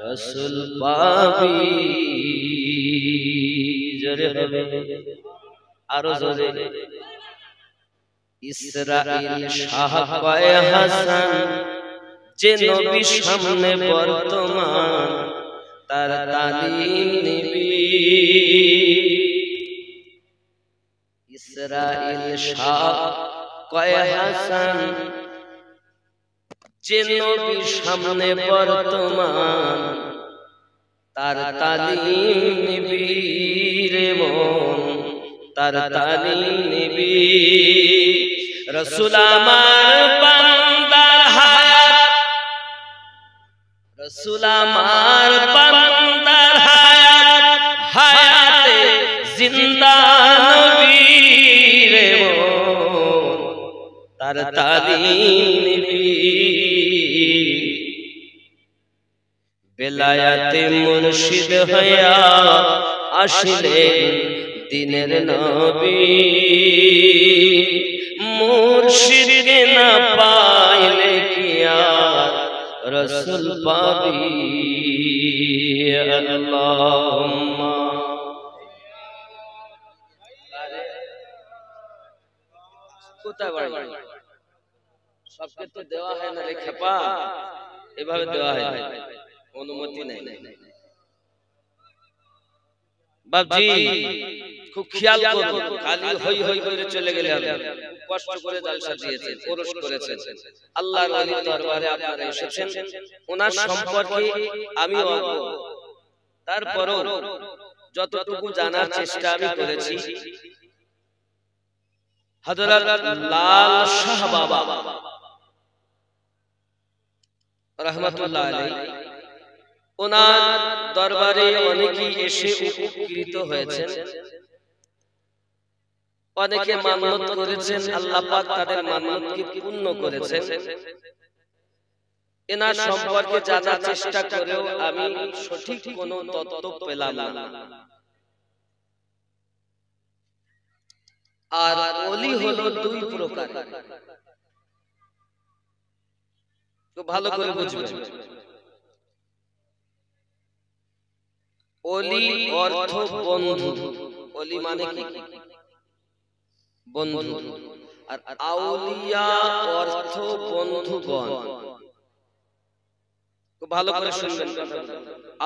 রাসূল পাবি? জোরে হবে আরো জোরে। ইসরাইল শাহ কয় হাসান যে নবী সামনে বর্তমান, তার তালিম নিবি। ইসরাইল শাহ কয় হাসান যে নবী সামনে বর্তমান, তার তালিম নিবি রে মন, তার তালিম নিবি। রাসূল আমার বান্দার হায়াত, রাসূল আমার বান্দার হায়াত, হায়াতে জিন্দা নবী রে মন, তার তালিম নিবি। বেলায়েতে মুর্শিদ হইয়া আসিলেন দিনের নবী। মুর্শিদকে না পাইলে কি আর রাসূল পাবি? আল্লাহুম্মা কোথায় বাড়ি? সবকে তো দেওয়া হয় না রে খেপা, এভাবে দেওয়া হয় না, অনুমতি নাই। বাবজি খুব খেয়াল করুন, খালি হই হই করে চলে গেলে কষ্ট করে জালসা দিয়েছেন, কোরস করেছেন। আল্লাহর ওলির দরবারে আপনারা এসেছেন, ওনার সম্পর্কে আমিও অজ্ঞ, তারপরও যতটুকু জানার চেষ্টা আমি করেছি। হযরত লাল শাহ বাবা রাহমাতুল্লাহ আলাইহি, ওনার দরবারে অনেকেই এসে উপকৃত হয়েছেন, অনেকে মানত করেছেন, আল্লাহ পাক তাদের মানতকে পূর্ণ করেছেন। এনার সম্পর্কে জানার চেষ্টা করেও আমি সঠিক কোনো তথ্য পেলাম না। আর ওলি হলো দুই প্রকার, তো ভালো করে বুঝবেন। ওলি অর্থ বন্ধু, ওলি মানে কি? বন্ধু। আর আউলিয়া অর্থ বন্ধুগণ। তো ভালো করে শুনবেন।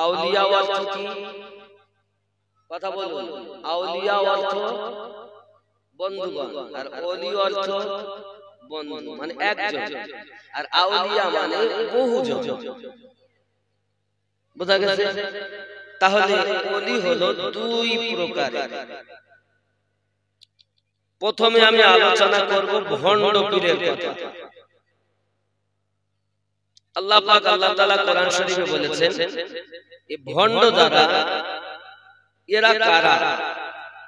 আউলিয়া অর্থ কি? কথা বলুন। আউলিয়া অর্থ বন্ধুগণ, আর ওলি অর্থ বন্ধু মানে একজন, আর আউলিয়া মানে বহুজন। বোঝা গেছে? তাহলে ওলি হলো দুই প্রকার। প্রথমে আমি আলোচনা করব ভণ্ড পীরের কথা। আল্লাহ পাক আল্লাহ তাআলা কোরআন শরীফে বলেছেন, এই ভণ্ড যারা, এরা কারা?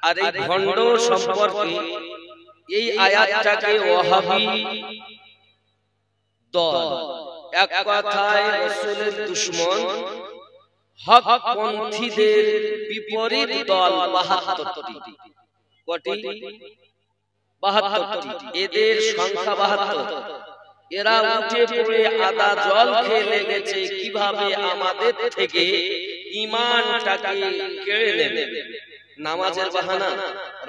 আর এই ভণ্ড সম্পর্কে এই আয়াতটাকে ওয়াহাবি দল, এক কথায় রাসূলের দুশমন, হকপন্থীদের বিপরীত দল ৭২টি। কটি? ৭২টি। এদের সংখ্যা ৭২। এরা উঠে পড়ে আদা জল খেয়ে লেগেছে কিভাবে আমাদের থেকে ঈমানটাকে কেড়ে নেবে। নামাজের বাহানা,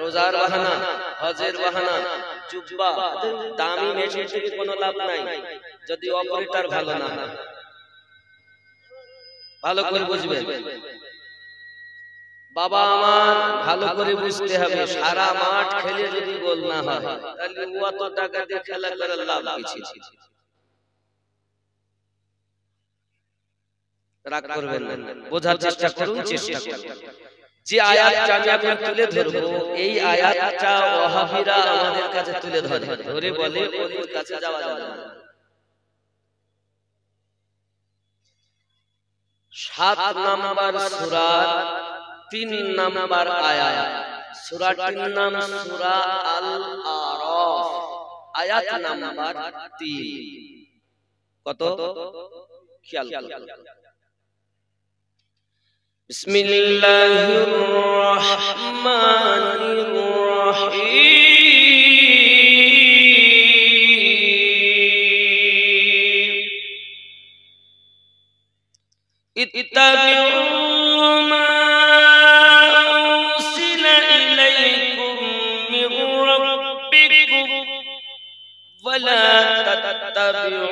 রোজার বাহানা, হজের বাহানা, জুব্বা, দামি মেশিন থেকে কোনো লাভ নাই যদি অপারেটর ভালো না হয়। ভালো করে বুঝবেন বাবা আমার, ভালো করে বুঝতে হবে। সারা মাঠ খেলে যদি গোল না হয় তাহলে অত টাকা দিয়ে খেলা করার লাভ কিছু। রাগ করবেন না, বোঝার চেষ্টা করুন, চেষ্টা করুন। যে আয়াতটা আমি এখন তুলে ধরবো, এই আয়াতটা ওয়াহাবিরা আমাদের কাছে তুলে ধরে বলে ওলির কাছে যাওয়া যাবে না। 7 নাম্বার সূরা 3 নাম্বার আয়াত। সূরাটির নাম সূরা আল আরাফ, আয়াত নাম্বার 3। কত খেয়াল করুন। বিসমিল্লাহির রহমানির রহিম। ইত্তাবিউ মা উরসিলা ইলাইকুম মির রাব্বিকুম ওয়া লা তাত্তাবিউ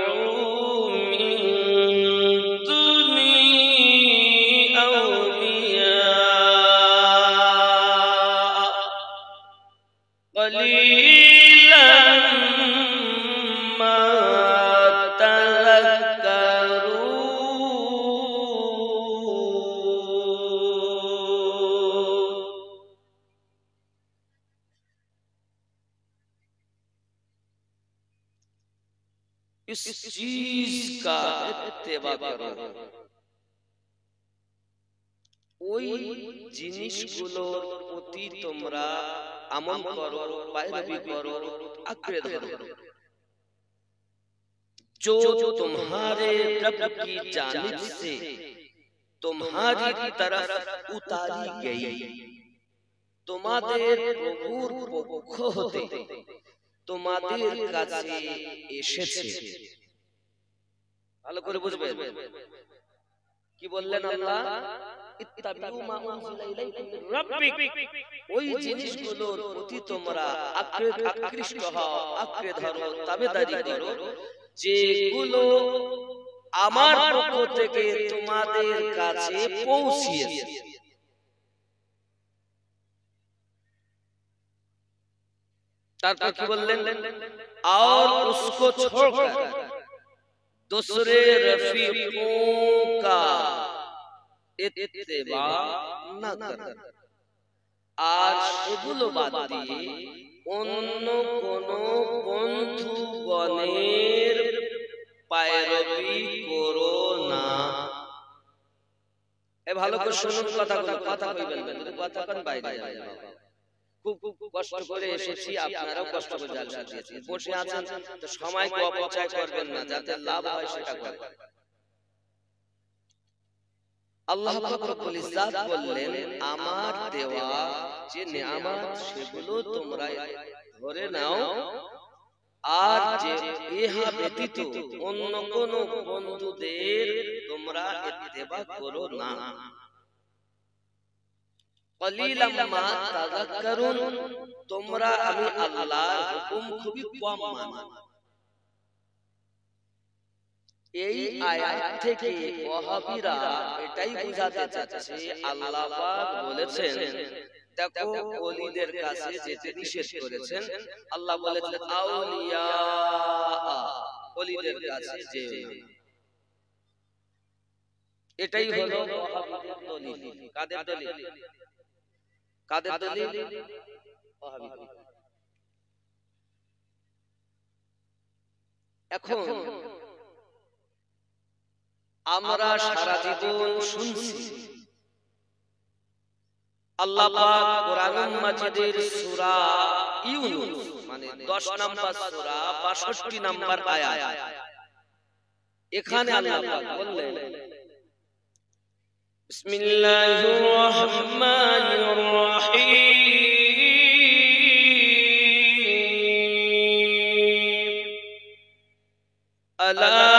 इस चीज का इत्तेबा करो, ওই জিনিসগুলোর প্রতি তোমরা আমল করো, पैरवी करो, आंकड़े धरो जो तुम्हारे रब की जानिब से तुम्हारी तरफ उतारी गई, তোমাদের প্রভুর পক্ষ হতে তোমাদের কাছে এসেছে। ভালো করে বুঝবেন কি বললেন আল্লাহ, ইত্তাবিউ মা উনজিলা ইলাইকুম মির রাব্বিক, ওই জিনিসগুলোর প্রতি তোমরা আকৃষ্ট হও, আঁকড়ে ধরো, তাবেদারি করো যেগুলো আমার পক্ষ থেকে তোমাদের কাছে পৌঁছিয়েছে। तारपर की बोलें और उसको छोड़कर दूसरे रफीकों का इत्तेबा न कर, आज এগুলো বাদ দিয়ে অন্য কোন বন্ধুগণের पैरवी করো না। এ ভালো করে শুনুন কথাগুলো, কথা কইবেন না, যদি কথা কোন বাইরে যায়। খুব কষ্ট করে এসেছি, আপনারাও কষ্ট করে জালসা দিয়েছেন, বসে আছেন, তো সময়কে অপচয় করবেন না, যাতে লাভ হয় সেটা করবেন। আল্লাহ পাক রব্বুল ইজ্জাত বললেন, আমার দেওয়া যে নিয়ামত সেগুলো তোমরা ধরে নাও, আর যে ইহা ব্যতীত অন্য কোন বন্ধুদের তোমরা ইত্তেবা করো না। কলিলাম মা তাযাক্কারুন, তোমরা আমি আল্লাহর হুকুম খুবই কম মানো। এই আয়াত থেকে ওয়াহাবিরা এটাই বুঝাতে চাচ্ছে, আল্লাহ পাক বলেছেন দেখো ওলিদের কাছে যেতে নিষেধ করেছেন। আল্লাহ বলেছেন আউলিয়া, ওলিদের কাছে যেও না। এটাই হলো ওয়াহাবিদের দলিল। কাদের দলিল? কাদের দলিল? ওয়াহাবি। এখন আমরা সারা জীবন শুনছি আল্লাহ পাক কোরআনুল মাজিদের সূরা ইউনূস মানে 10 নম্বর সূরা 62 নম্বর আয়াত, এখানে আল্লাহ পাক বললেন বিসমিল্লাহির রহমানির রহিম, আলা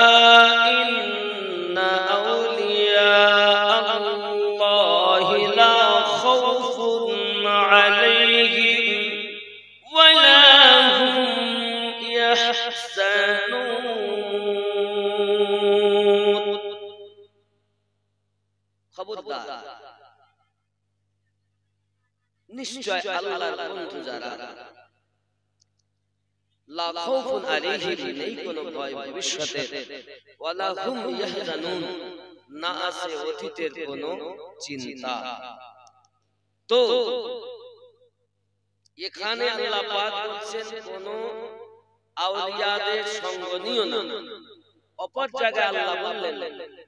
ইন্না আউলিয়া আল্লাহি লা খাউফুন আলাইহিম ওয়া লা হুম ইয়াহজানুন। খবরদার, নিশ্চয় আল্লাহর বন্ধু যারা, লা খাউফুন আলাইহিম, নেই কোনো ভয় ভবিষ্যতে, ওয়া লা হুম ইয়াহজানুন, না আছে অতীতের কোনো চিন্তা। তো এখানে আল্লাহ পাক বলছেন কোন আউলিয়াদের সঙ্গ নিও না। অপর জায়গায় আল্লাহ বললেন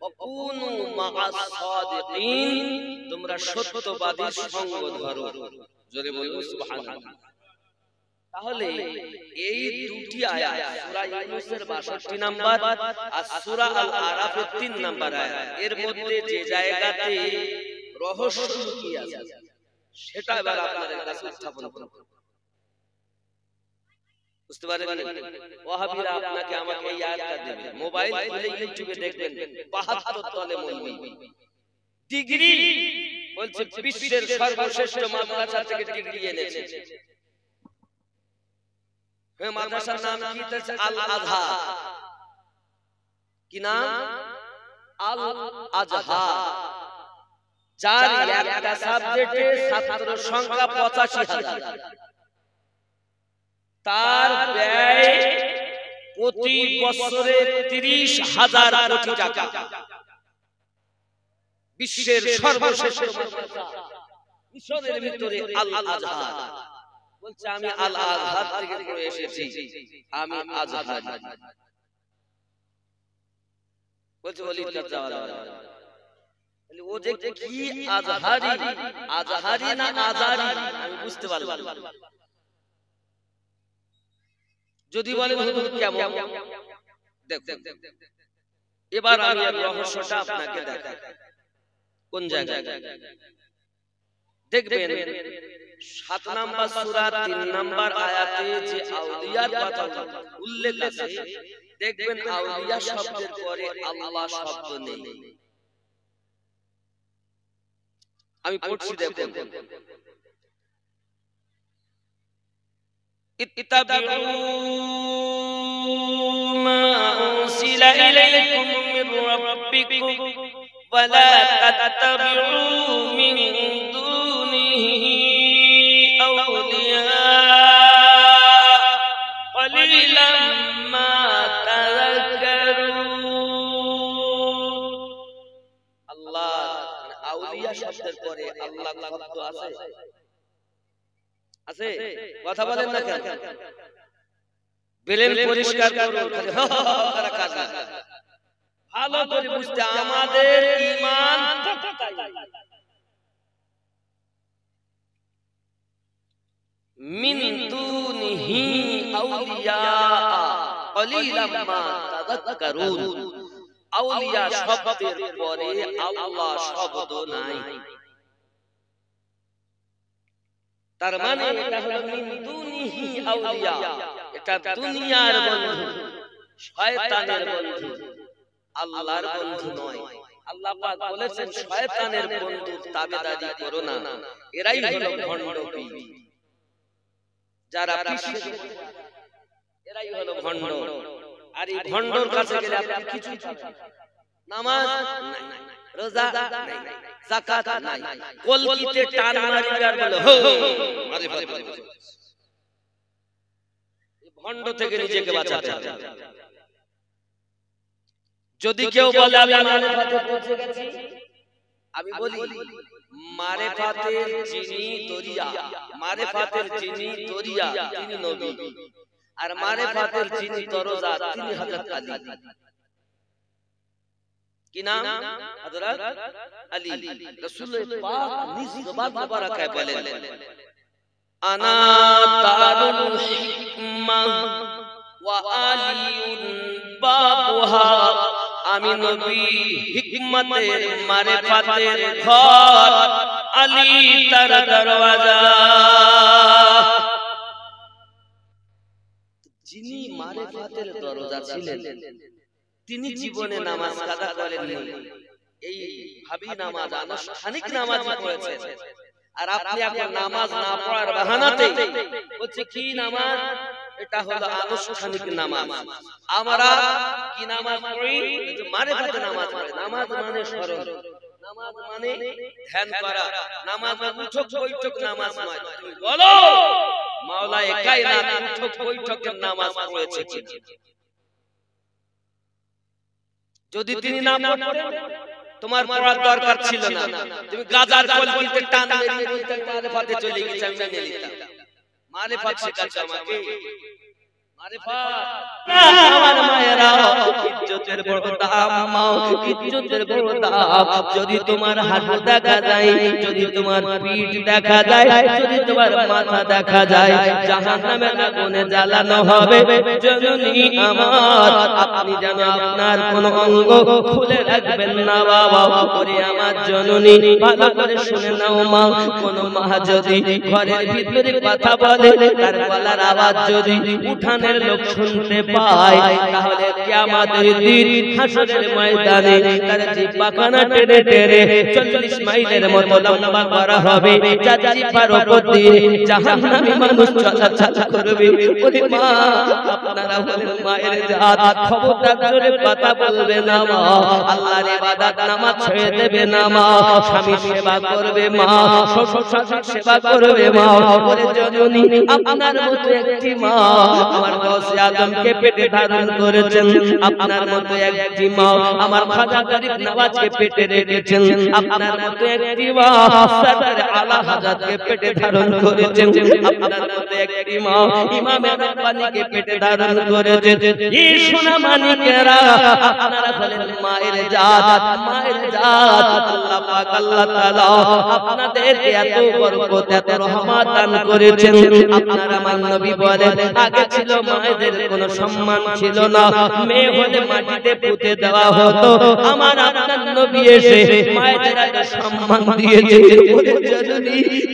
অকুনু মাআস সাদিকিন, তোমরা সত্যবাদীর সঙ্গ ধরো। জোরে বলুন সুবহানাল্লাহ। তাহলে এই দুটি আয়াত সূরা ইউনূসের ৬২ নাম্বার আর সূরা আল আরাফের ৩ নাম্বার আয়াত, এর মধ্যে যে জায়গাতে রহস্য লুকিয়ে আছে সেটা এবার আপনাদের কাছে উত্থাপন করব। বুঝতে পারলেন? ওয়াহাবিরা আপনাকে আমাকে এই আয়াতটা দেবে, মোবাইল খুলে ইউটিউবে দেখবেন ৭২ তলে মৌলবি ডিগ্রি বলছে বিশ্বের সর্বশ্রেষ্ঠ মাদ্রাসা থেকে ডিগ্রি এনেছে। হ্যাঁ, মাদ্রাসার নাম কি? আল আজহার। কি নাম? আল আজহার। যার একটা সাবজেক্টে ছাত্র সংখ্যা ৮৫,০০০, তার ব্যয় প্রতি বছরে ৩০,০০০ কোটি টাকা। বিশ্বের সর্বশ্রেষ্ঠ মাদ্রাসা মিশরের ভিতরে আল আজহার। বলছে আমি আল আজহার থেকে পড়ে এসেছি, আমি আজহার। বলছে ওলিদকার যাওয়া যাবে, ও যে কি আজহারি, আজহারি না আজারি আমি বুঝতে পারলাম। যদি বলেন হুজুর কেমন, দেখুন এবার আমি এর রহস্যটা আপনাকে দেখাই। কোন জায়গায় দেখবেন ৭ নাম্বার সূরা ৩ নাম্বার আয়াতে যে আউলিয়ার কথা উল্লেখ আছে, দেখবেন আউলিয়া শব্দের পরে আল্লাহ শব্দ নেই। আমি পড়ছি, দেখুন ইত্তাবিউ মা উনসিলা ইলাইকুম মির রাব্বিকুম ওয়া লা তাত্তাবিউ মিন দুনিহি আউলিয়া ক্বালিলাম মা তাযাক্কারুন। আল্লাহ আউলিয়া শব্দের পরে আল্লাহ শব্দ আছে? আছে? কথা বলেন না কেন? বেলেন পরিষ্কার করুন, খালি কাজ না। ভালো করে বুঝতে, আমাদের ঈমান মিন দুনিহি আউলিয়া ক্বালিলাম মা তাযাক্কারুন। আউলিয়া শব্দের পরে আল্লাহ শব্দ নাই। তার মানে এটা হলো মিন দুনিহি আউলিয়া, এটা দুনিয়ার বন্ধু, শয়তানের বন্ধু, আল্লাহর বন্ধু নয়। আল্লাহ পাক বলেছেন শয়তানের বন্ধুর তাবেদারি করো না, এরাই হলো ভণ্ড পীর। যারা পীর, এরাই হলো ভণ্ড। আর এই ভণ্ডর কাছে গেলে আপনি কিছু নামাজ নাই, রোজা নাই, যাকাত নাই, কলকিতে টান মারিবে আর বলে হো আরে ভাই, এই ভণ্ড থেকে নিজেকে বাঁচাতে হবে। যদি কেউ বলে আমি মারিফাতে পৌঁছে গেছি, আমি বলি মারিফাতের যিনি দরিয়া, মারিফাতের যিনি দরিয়া তিনি নবী, আর মারিফাতের যিনি দরজা তিনি হযরত আলী। কি নাম? হযরত আলী। রাসূলুল্লাহ পাক নিজ জবান মুবারাকায় বলেন আনা দারুল হিকমাহ ওয়া আলিউন বাবুহা, আমি নবী হিকমতের মারিফাতের ঘর, আলী তার দরওয়াজা। যিনি মারিফাতের দরজা ছিলেন তিনি জীবনে নামাজ কাজা করেননি, এই ভাবি নামাজ আনুষ্ঠানিক নামাজ পড়েছেন। আর আপনি এখন নামাজ না পড়ার বাহানাতে বলছে কি নামাজ, এটা হলো আনুষ্ঠানিক নামাজ। আমরা কি নামাজ পড়ি? মারিফাতে নামাজ পড়ি। নামাজ মানে স্মরণ, নামাজ মানে ধ্যান করা, নামাজ মানে উঠক বৈঠক নামাজ নয়। তুমি বলো মাওলা একাই না উঠক বৈঠকের নামাজ পড়েছে কি? যদি তিনি না পড়তেন তোমার পড়ার দরকার ছিল না, তুমি গাজার কোল কিনতে টান মেরে বলতে মারিফাতে চলে গেছ, আমি মেনে নিতাম। মারিফাত শেখাচ্ছ আমাকে, আমার মায়েরা ইজ্জতের বড় দাম, ইজ্জতের বড় দাম। যদি তোমার হাঁটু দেখা যায়, যদি তোমার পিঠ দেখা যায়, যদি তোমার মাথা দেখা যায়, জাহান্নামের আগুনে জ্বালানো হবে। জননী আমার, আপনি যেন আপনার কোন অঙ্গ খুলে রাখবেন না বাবা। ওরে আমার জননী, ভালো করে শুনে নাও মা, কোন মা যদি ঘরের ভিতরে কথা বলে, তার গলার আওয়াজ যদি উঠানে লোক শুনতে পায়, তাহলে কিয়ামতের দিন হাসরের ময়দানে তার জিহ্বাখানা টেনে টেনে 40 মাইলের মতো লম্বা করা হবে। যার জিহ্বার উপর দিয়ে জাহান্নামী মানুষ চলাচল করবে। ওরে মা, আপনারা বলেন মায়ের জাত, খবরদার জোরে কথা বলবে না মা। আল্লাহর ইবাদত নামাজ ছেড়ে দেবে না মা। স্বামী সেবা করবে মা, শ্বশুর শাশুড়ির সেবা করবে মা। ওরে জননী, আপনার মতো একটি মা আমার গাউসে আজমকে পেটে ধারণ করেছেন, আপনার মতো একটি মা আমার খাজা গরিব নওয়াজকে পেটে রেখেছেন, আপনার মতো একটি মা সরদার আলা হযরতকে পেটে ধারণ করেছেন, আপনার মতো একটি মা ইমাম রাব্বানীকে পেটে ধারণ করেছেন। এই সোনা মানিকেরা, আপনারা বলেন মায়ের জাত, মায়ের জাত। আল্লাহ পাক আল্লাহ তাআলা আপনাদেরকে এত বরকত, এত রহমত দান করেছেন। আপনারা আমার নবী বলেন, আগে ছিল মায়েদের কোনো সম্মান ছিল না, মেয়ে হলে মাটিতে পুঁতে দেওয়া হতো। আমার আপনার নবী এসে মায়েদের একটা সম্মান দিয়েছে।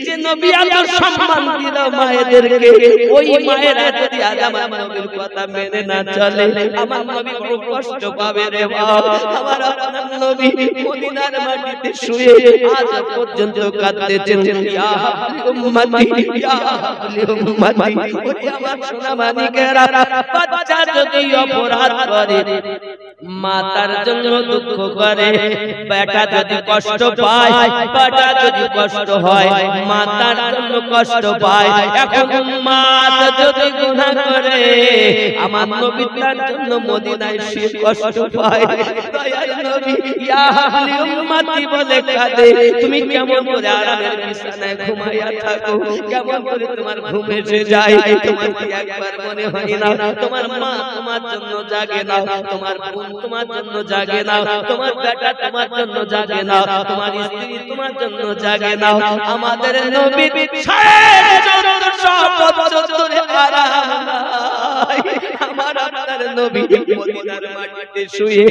যে নবী এত সম্মান দিল মায়েদেরকে, ওই মায়েরা যদি আজ আমার নবীর কথা মেনে না চলে, আমার নবী বড় কষ্ট পাবে রে বাবা। আমার আপনার নবী মদিনার মাটিতে শুয়ে আজ পর্যন্ত কাঁদতেছেন, ইয়া হাবলি উম্মতি, ইয়া হাবলি উম্মতি। ওরে আমার সোনা মানিকেরা, বাচ্চা যদি অপরাধ করে মা তার জন্য দুঃখ করে, বেটা যদি কষ্ট পায়, বেটা যদি কষ্ট হয় মা তার জন্য কষ্ট পায়। এখন মা যদি গুনাহ করে, আমার নবী তার জন্য মদিনায় সে কষ্ট পায়। দয়ার নবী ইয়া হাবলি উম্মতি বলে কাঁদে। তুমি কেমন করে আরামের বিছানায় ঘুমাইয়া থাকো, কেমন করে তোমার ঘুম এসে যায়? তোমার কি একবার মনে হয় না তোমার মা তোমার জন্য জাগে না, তোমার বোন তোমার জন্য জাগে না, তোমার বেটা তোমার জন্য জাগে না, তোমার স্ত্রী তোমার জন্য জাগে না? আমাদের নবী 1450 বছর ধরে আরাম নাই। আমার আপনার নবী মদিনার মাটিতে শুয়ে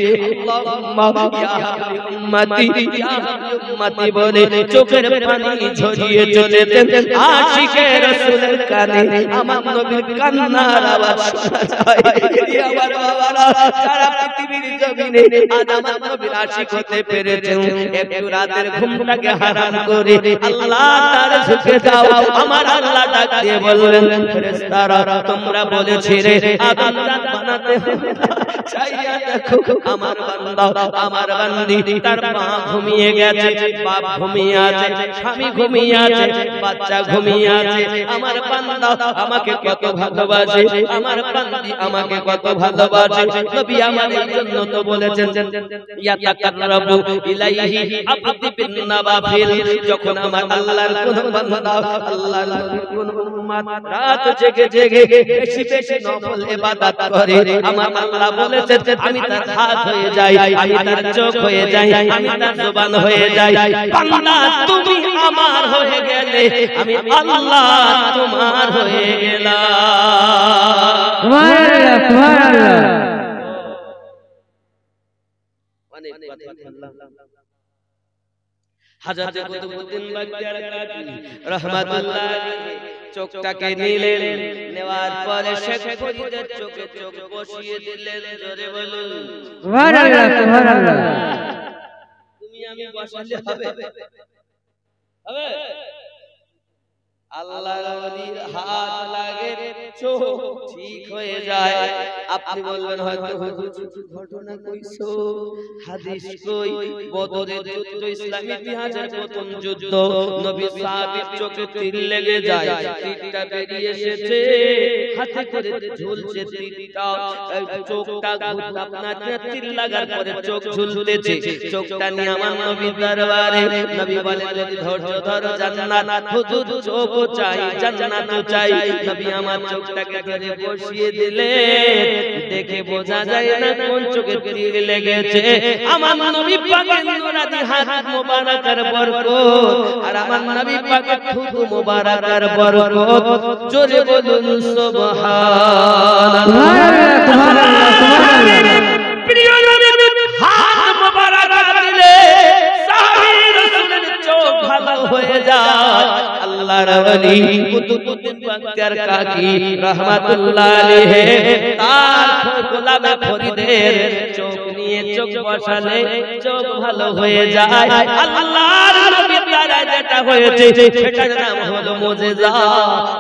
আল্লাহুম্মা ইয়া হাবলি উম্মতি, ইয়া হাবলি উম্মতি বলে চোখের পানি ঝরিয়ে চলেছেন আশিকে রাসূলের কানে। আমার নবীর কান্নার আওয়াজ শোনা যায়। এই আমার বাবারা, সারা পৃথিবীর জমিনে আজ আমার নবীর আশিক হতে পেরেছেন, একটু রাতের ঘুমটাকে হারাম করে আল্লাহ তার ঝুঁকে দাও। আমার আল্লাহ ডাক দিয়ে বললেন, ফেরেশতারা তোমরা বলেছিলে আদম জাত বানাতে হবে না, চাইয়া দেখো আমার বান্দা, আমার বান্দি, তার মা ঘুমিয়ে গেছে, বাপ ঘুমিয়ে আছে, স্বামী ঘুমিয়ে আছে, বাচ্চা ঘুমিয়ে আছে। আমার বান্দা আমাকে কত ভালোবাসে, আমার বান্দি আমাকে কত ভালোবাসে। নবী আমার এই জন্য তো বলেছেন, ইয়াতাকাররাবু ইলাইহি আবদি বিন নাওয়াফিল। যখন আমার আল্লাহর কোন বান্দা, আল্লাহর নবীর কোন উম্মত রাত জেগে জেগে বেশি বেশি নফল ইবাদত করে, আমার আল্লাহ বলেছেন আমি তার হাত হয়ে যাই, আমি তার চোখ হয়ে যাই, আমি তার জবান হয়ে যাই। বান্দা তুমি আমার হয়ে গেলে, আমি আল্লাহ তোমার হয়ে গেলাম। সুবহানাল্লাহ, সুবহানাল্লাহ। অনেক কথা বললাম। হযরত কুতুবউদ্দিন বাগদার কাজী রাহমাতুল্লাহ আলাইহি চোখটাকে নিলেন, নেওয়ার পরে শেখ ফরিদের চোখে চোখ বসিয়ে দিলেন। জোরে বলুন সুবহানাল্লাহ, সুবহানাল্লাহ। তুমি আমি বসালে হবে? হবে? আল্লাহর ওলির হাত লাগে চোখ ঠিক হয়ে যায়। আপনি বলবেন হয়তো হুজুর ঘটনা কইছো, হাদিস কই, বদরের যুদ্ধ ইসলামী ইতিহাসের প্রথম যুদ্ধ, নবী সাহাবীর চোখে তীর লেগে যায়, তীরটা বেরিয়ে এসেছে, হাতে করে ঝুলছে তীরটা, চোখটা আপনার তীর লাগার পরে চোখ ঝুলতেছে, চোখটা নিয়ে আমার নবীর দরবারে, নবী বলেন যদি ধৈর্য ধরো জান্নাত, হুজুর চোখ চাই জান্নাত চাই, নবী আমার চোখটাকে ধরে বসিয়ে দিলেন, দেখে বোঝা যায় না কোন চোখে তীর লেগেছে, আমার নবী পাকের নুরানি হাত মোবারকের বরকত, আর আমার নবী পাকের থুতু মোবারকের বরকত, জোরে বলুন সুবহানাল্লাহ সুবহানাল্লাহ সুবহানাল্লাহ। প্রিয় নবী হাত মোবারক দিলে সাহাবী রাসূলের চোখ ভালো হয়ে যায়। আল্লাহর ওলি কুতুবউদ্দিন বাখতিয়ার কাকি রাহমাতুল্লাহ আলাইহি তার গোলামে ফরিদের চোখ নিয়ে চোখ বসালে চোখ ভালো হয়ে যায়। আল্লাহর নবীর দ্বারা যেটা হয়েছে সেটার নাম হলো মুজিজা।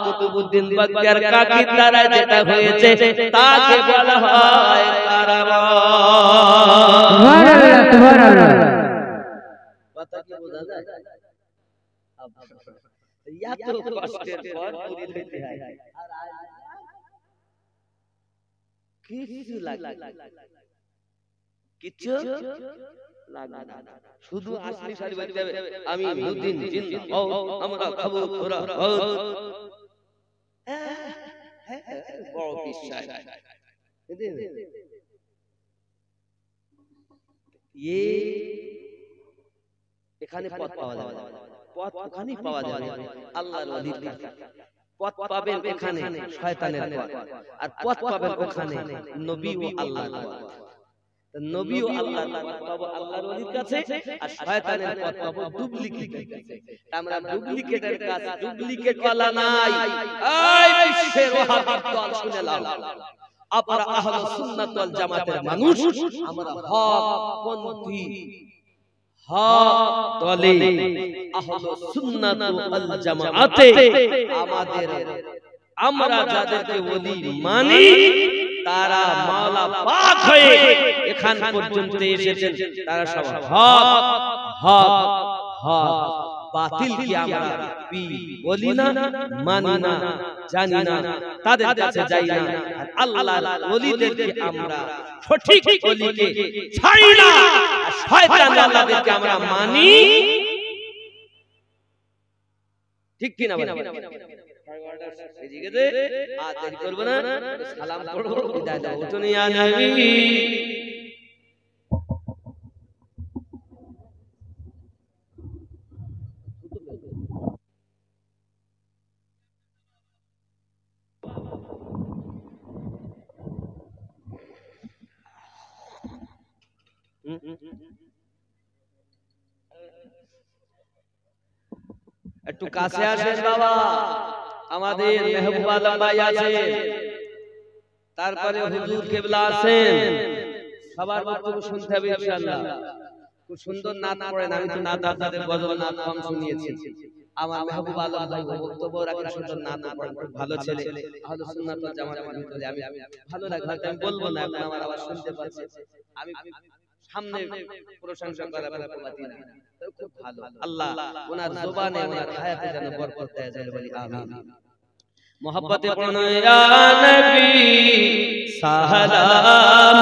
কুতুবউদ্দিন বাখতিয়ার কাকির দ্বারা যেটা হয়েছে তাকে বলা হয় কারামত। সুবহানাল্লাহ সুবহানাল্লাহ। কথা কি বোঝা যায়? এত কষ্টের পর মুরিদ হইতে হয়, আর কিছু লাগে কিছু লাগে না, শুধু আসলি সারি বাজতে হবে, আমি মুদিন জিন্দা ও আমরা খাবো ওরা ও বড় কিসা এখানে পথ পাওয়া যাবে, পথ ওখানেই পাওয়া যাবে আল্লাহর ওলির কাছে। পথ পাবেন এখানে শয়তানের পথ, আর পথ পাবেন ওখানে নবী ও আল্লাহর পথ। নবী ও আল্লাহর পথ পাবো আল্লাহর ওলির কাছে, আর শয়তানের পথ পাবো ডুপ্লিকেটের কাছে। আমরা ডুপ্লিকেটের কাছে ডুপ্লিকেট ওয়ালা নাই। এই বিশ্বের ওয়াহাবি দল শুনে নাও, আপনারা আহলে সুন্নাত ওয়াল জামাতের মানুষ, আমরা হক পন্থী হক দলে আহলে সুন্নাত ওয়াল জামাতে আমাদের, আমরা যাদেরকে ওলি মানি তারা মাওলা পাক হয়ে এখান পর্যন্ত এসেছেন, তারা সব হক হক হক, বাতিল কি আমরা পি বলি না, মানি না, জানি না, তাদের কাছে যাই না। আর আল্লাহর ওলিদেরকে আমরা সঠিক ওলিকে ছাড়ি না, আর শয়তান আল্লাহদেরকে আমরা মানি, ঠিক কি না বলেন? আর দেরি করব না, সালাম পড়ো, বিদায় দাও। উঠুন ইয়া নবী। একটু কাছে আসেন বাবা, আমাদের মেহবুব আলম ভাই আছেন, তারপরে হুজুর কেবলা আছেন, সবার বক্তব্য শুনতে হবে ইনশাআল্লাহ। খুব সুন্দর নাত পড়েন, আমি তো নাত আপনাদের গজল নাত কম শুনিয়েছি। আমার মেহবুব আলম ভাই বক্তব্য রাখেন, সুন্দর নাত পড়েন, খুব ভালো ছেলে, আহলে সুন্নাত ওয়াল জামাতের ভিতরে আমি ভালো লাগে, হয়তো আমি বলবো না, এখন আমার আওয়াজ শুনতে পাচ্ছি, আমি সামনে প্রশংসা করার পাতি না, খুব ভালো। আল্লাহ ওনার জবানে ওনার হায়াতে যেন বরকত দেয়, যেন বলি আমিন। মোহাব্বতে পড়ো ইয়া নবী সালাম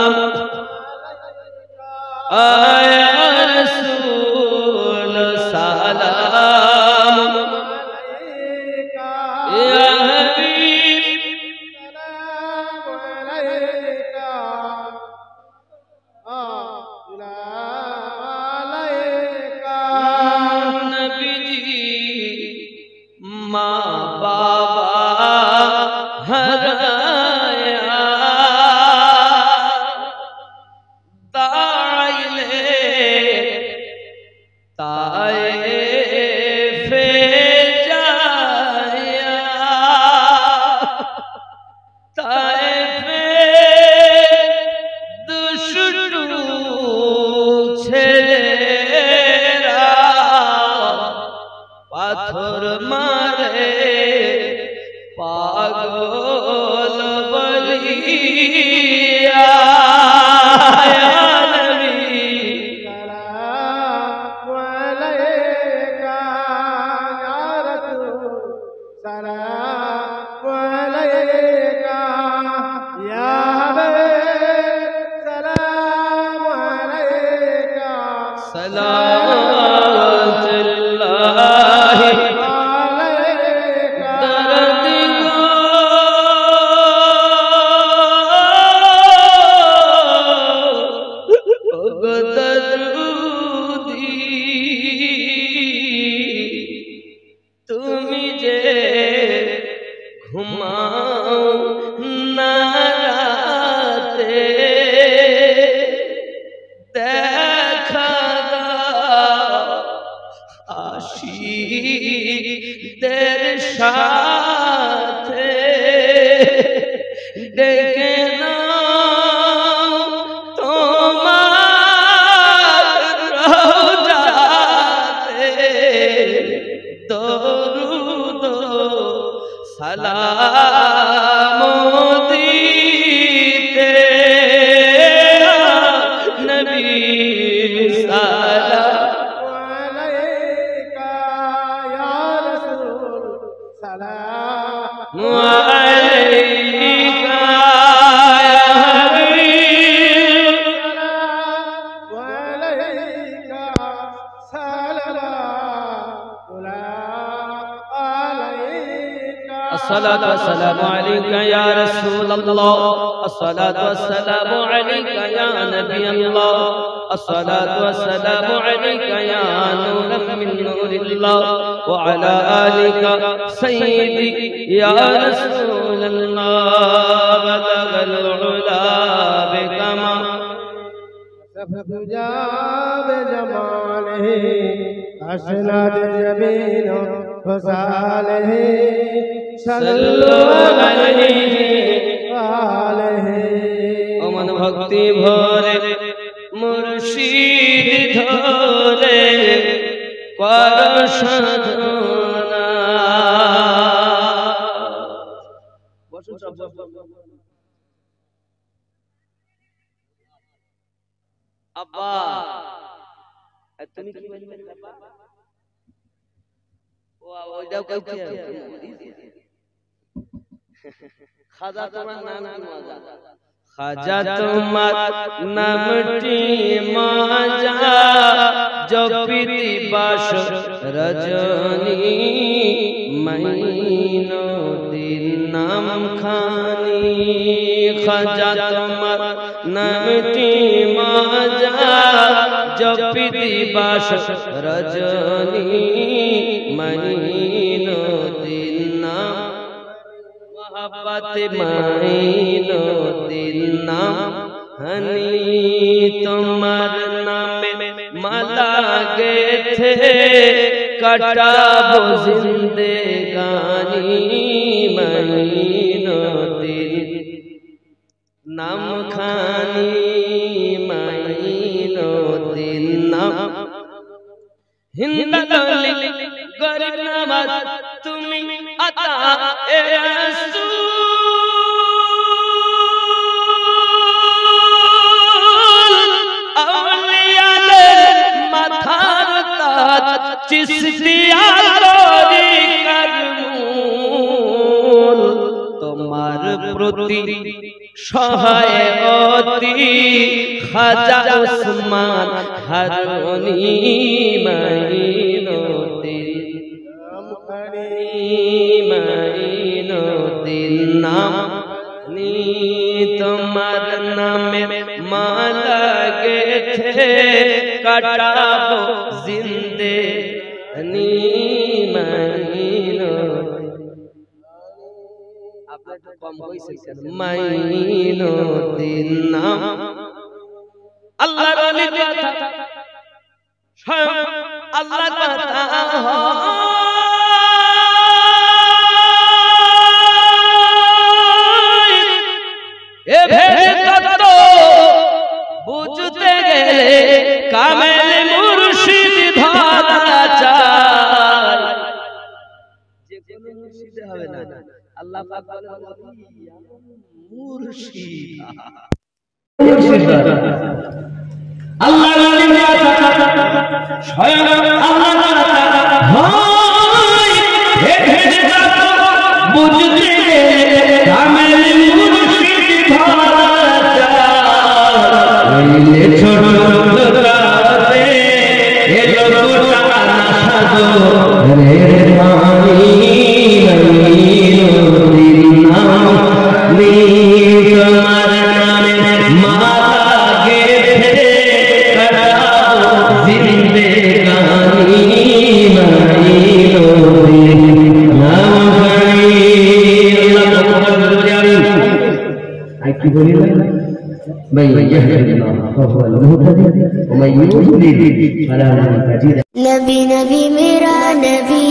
আয়া রাসূল সালাম ইয়া হাবিব সালাম আলাইকা আলাইকা নবীজি মা বাবা হারায়া তাইলে তায়েফে যায়া তায়েফে দুষ্টু ছেলেরা পাথর মারে الصلاة والسلام عليك يا رسول الله الصلاة والسلام عليك يا نبي الله الصلاة والسلام عليك يا نورا من نور الله وعلى آلك سيدي يا رسول الله بلغ العلا بكما سفجا بجماله أسند جبين فساله صلوا عليه آله अमन भक्ति भरे मुर्शिद धरे कर साधना अब्बा তুমি কি বলবে আব্বা ও ওইটাও কইছে খাজা তোমার নাম কি মজা খাজা তোমার নামটি মজা জপিতি বাস রজনী মাইনো দিন নাম খানি খাজা তোমার নামটি মজা জপিতি বাস রজনী মাইনো দিন নাম मोहब्बत माइनो दिन नाम हनी तुम्हार नाम माला गे थे कटाबो जिंदगानी माइनो दिन नाम खानी माइनो दिन नाम हिंदली गरीब नवाज तुमी अता ए रसूल औलियाদের মাথার তাজ চিশতিয়া লরি করমুল তোমার প্রতি সহায় অতি খাজা উসমান হারুনি মাইনো দিল মাইনো দিল নাম নি তোমার নামে মালা গেথে কাটাবো জিন্দে নি মাইনো আপনার তো কম হইছে মাইনো দিল নাম আল্লাহর ওলি কথা স্বয়ং আল্লাহ কথা এ ভেদ বুঝতে গেলে কামেল মুর্শিদ ধরা চাই যে কোন মুর্শিদে হবে না, আল্লাহ পাক বলেন মুর্শিদ আল্লাহ স্বয়ং আল্লাহ বুঝতে কামেল মুর্শিদ ছোট কাতে এলো গোটা নাশাদো রে মানি নাম নি তোমার নামে মালা গেছে কাটাও জিন্দেগানি নাই রে নাম গাই আল্লাহ মুহাম্মদ জানি আই কি বলি من يهد الله فهو المهتدي ومن يضلل فلا هادي له नबी नबी मेरा नबी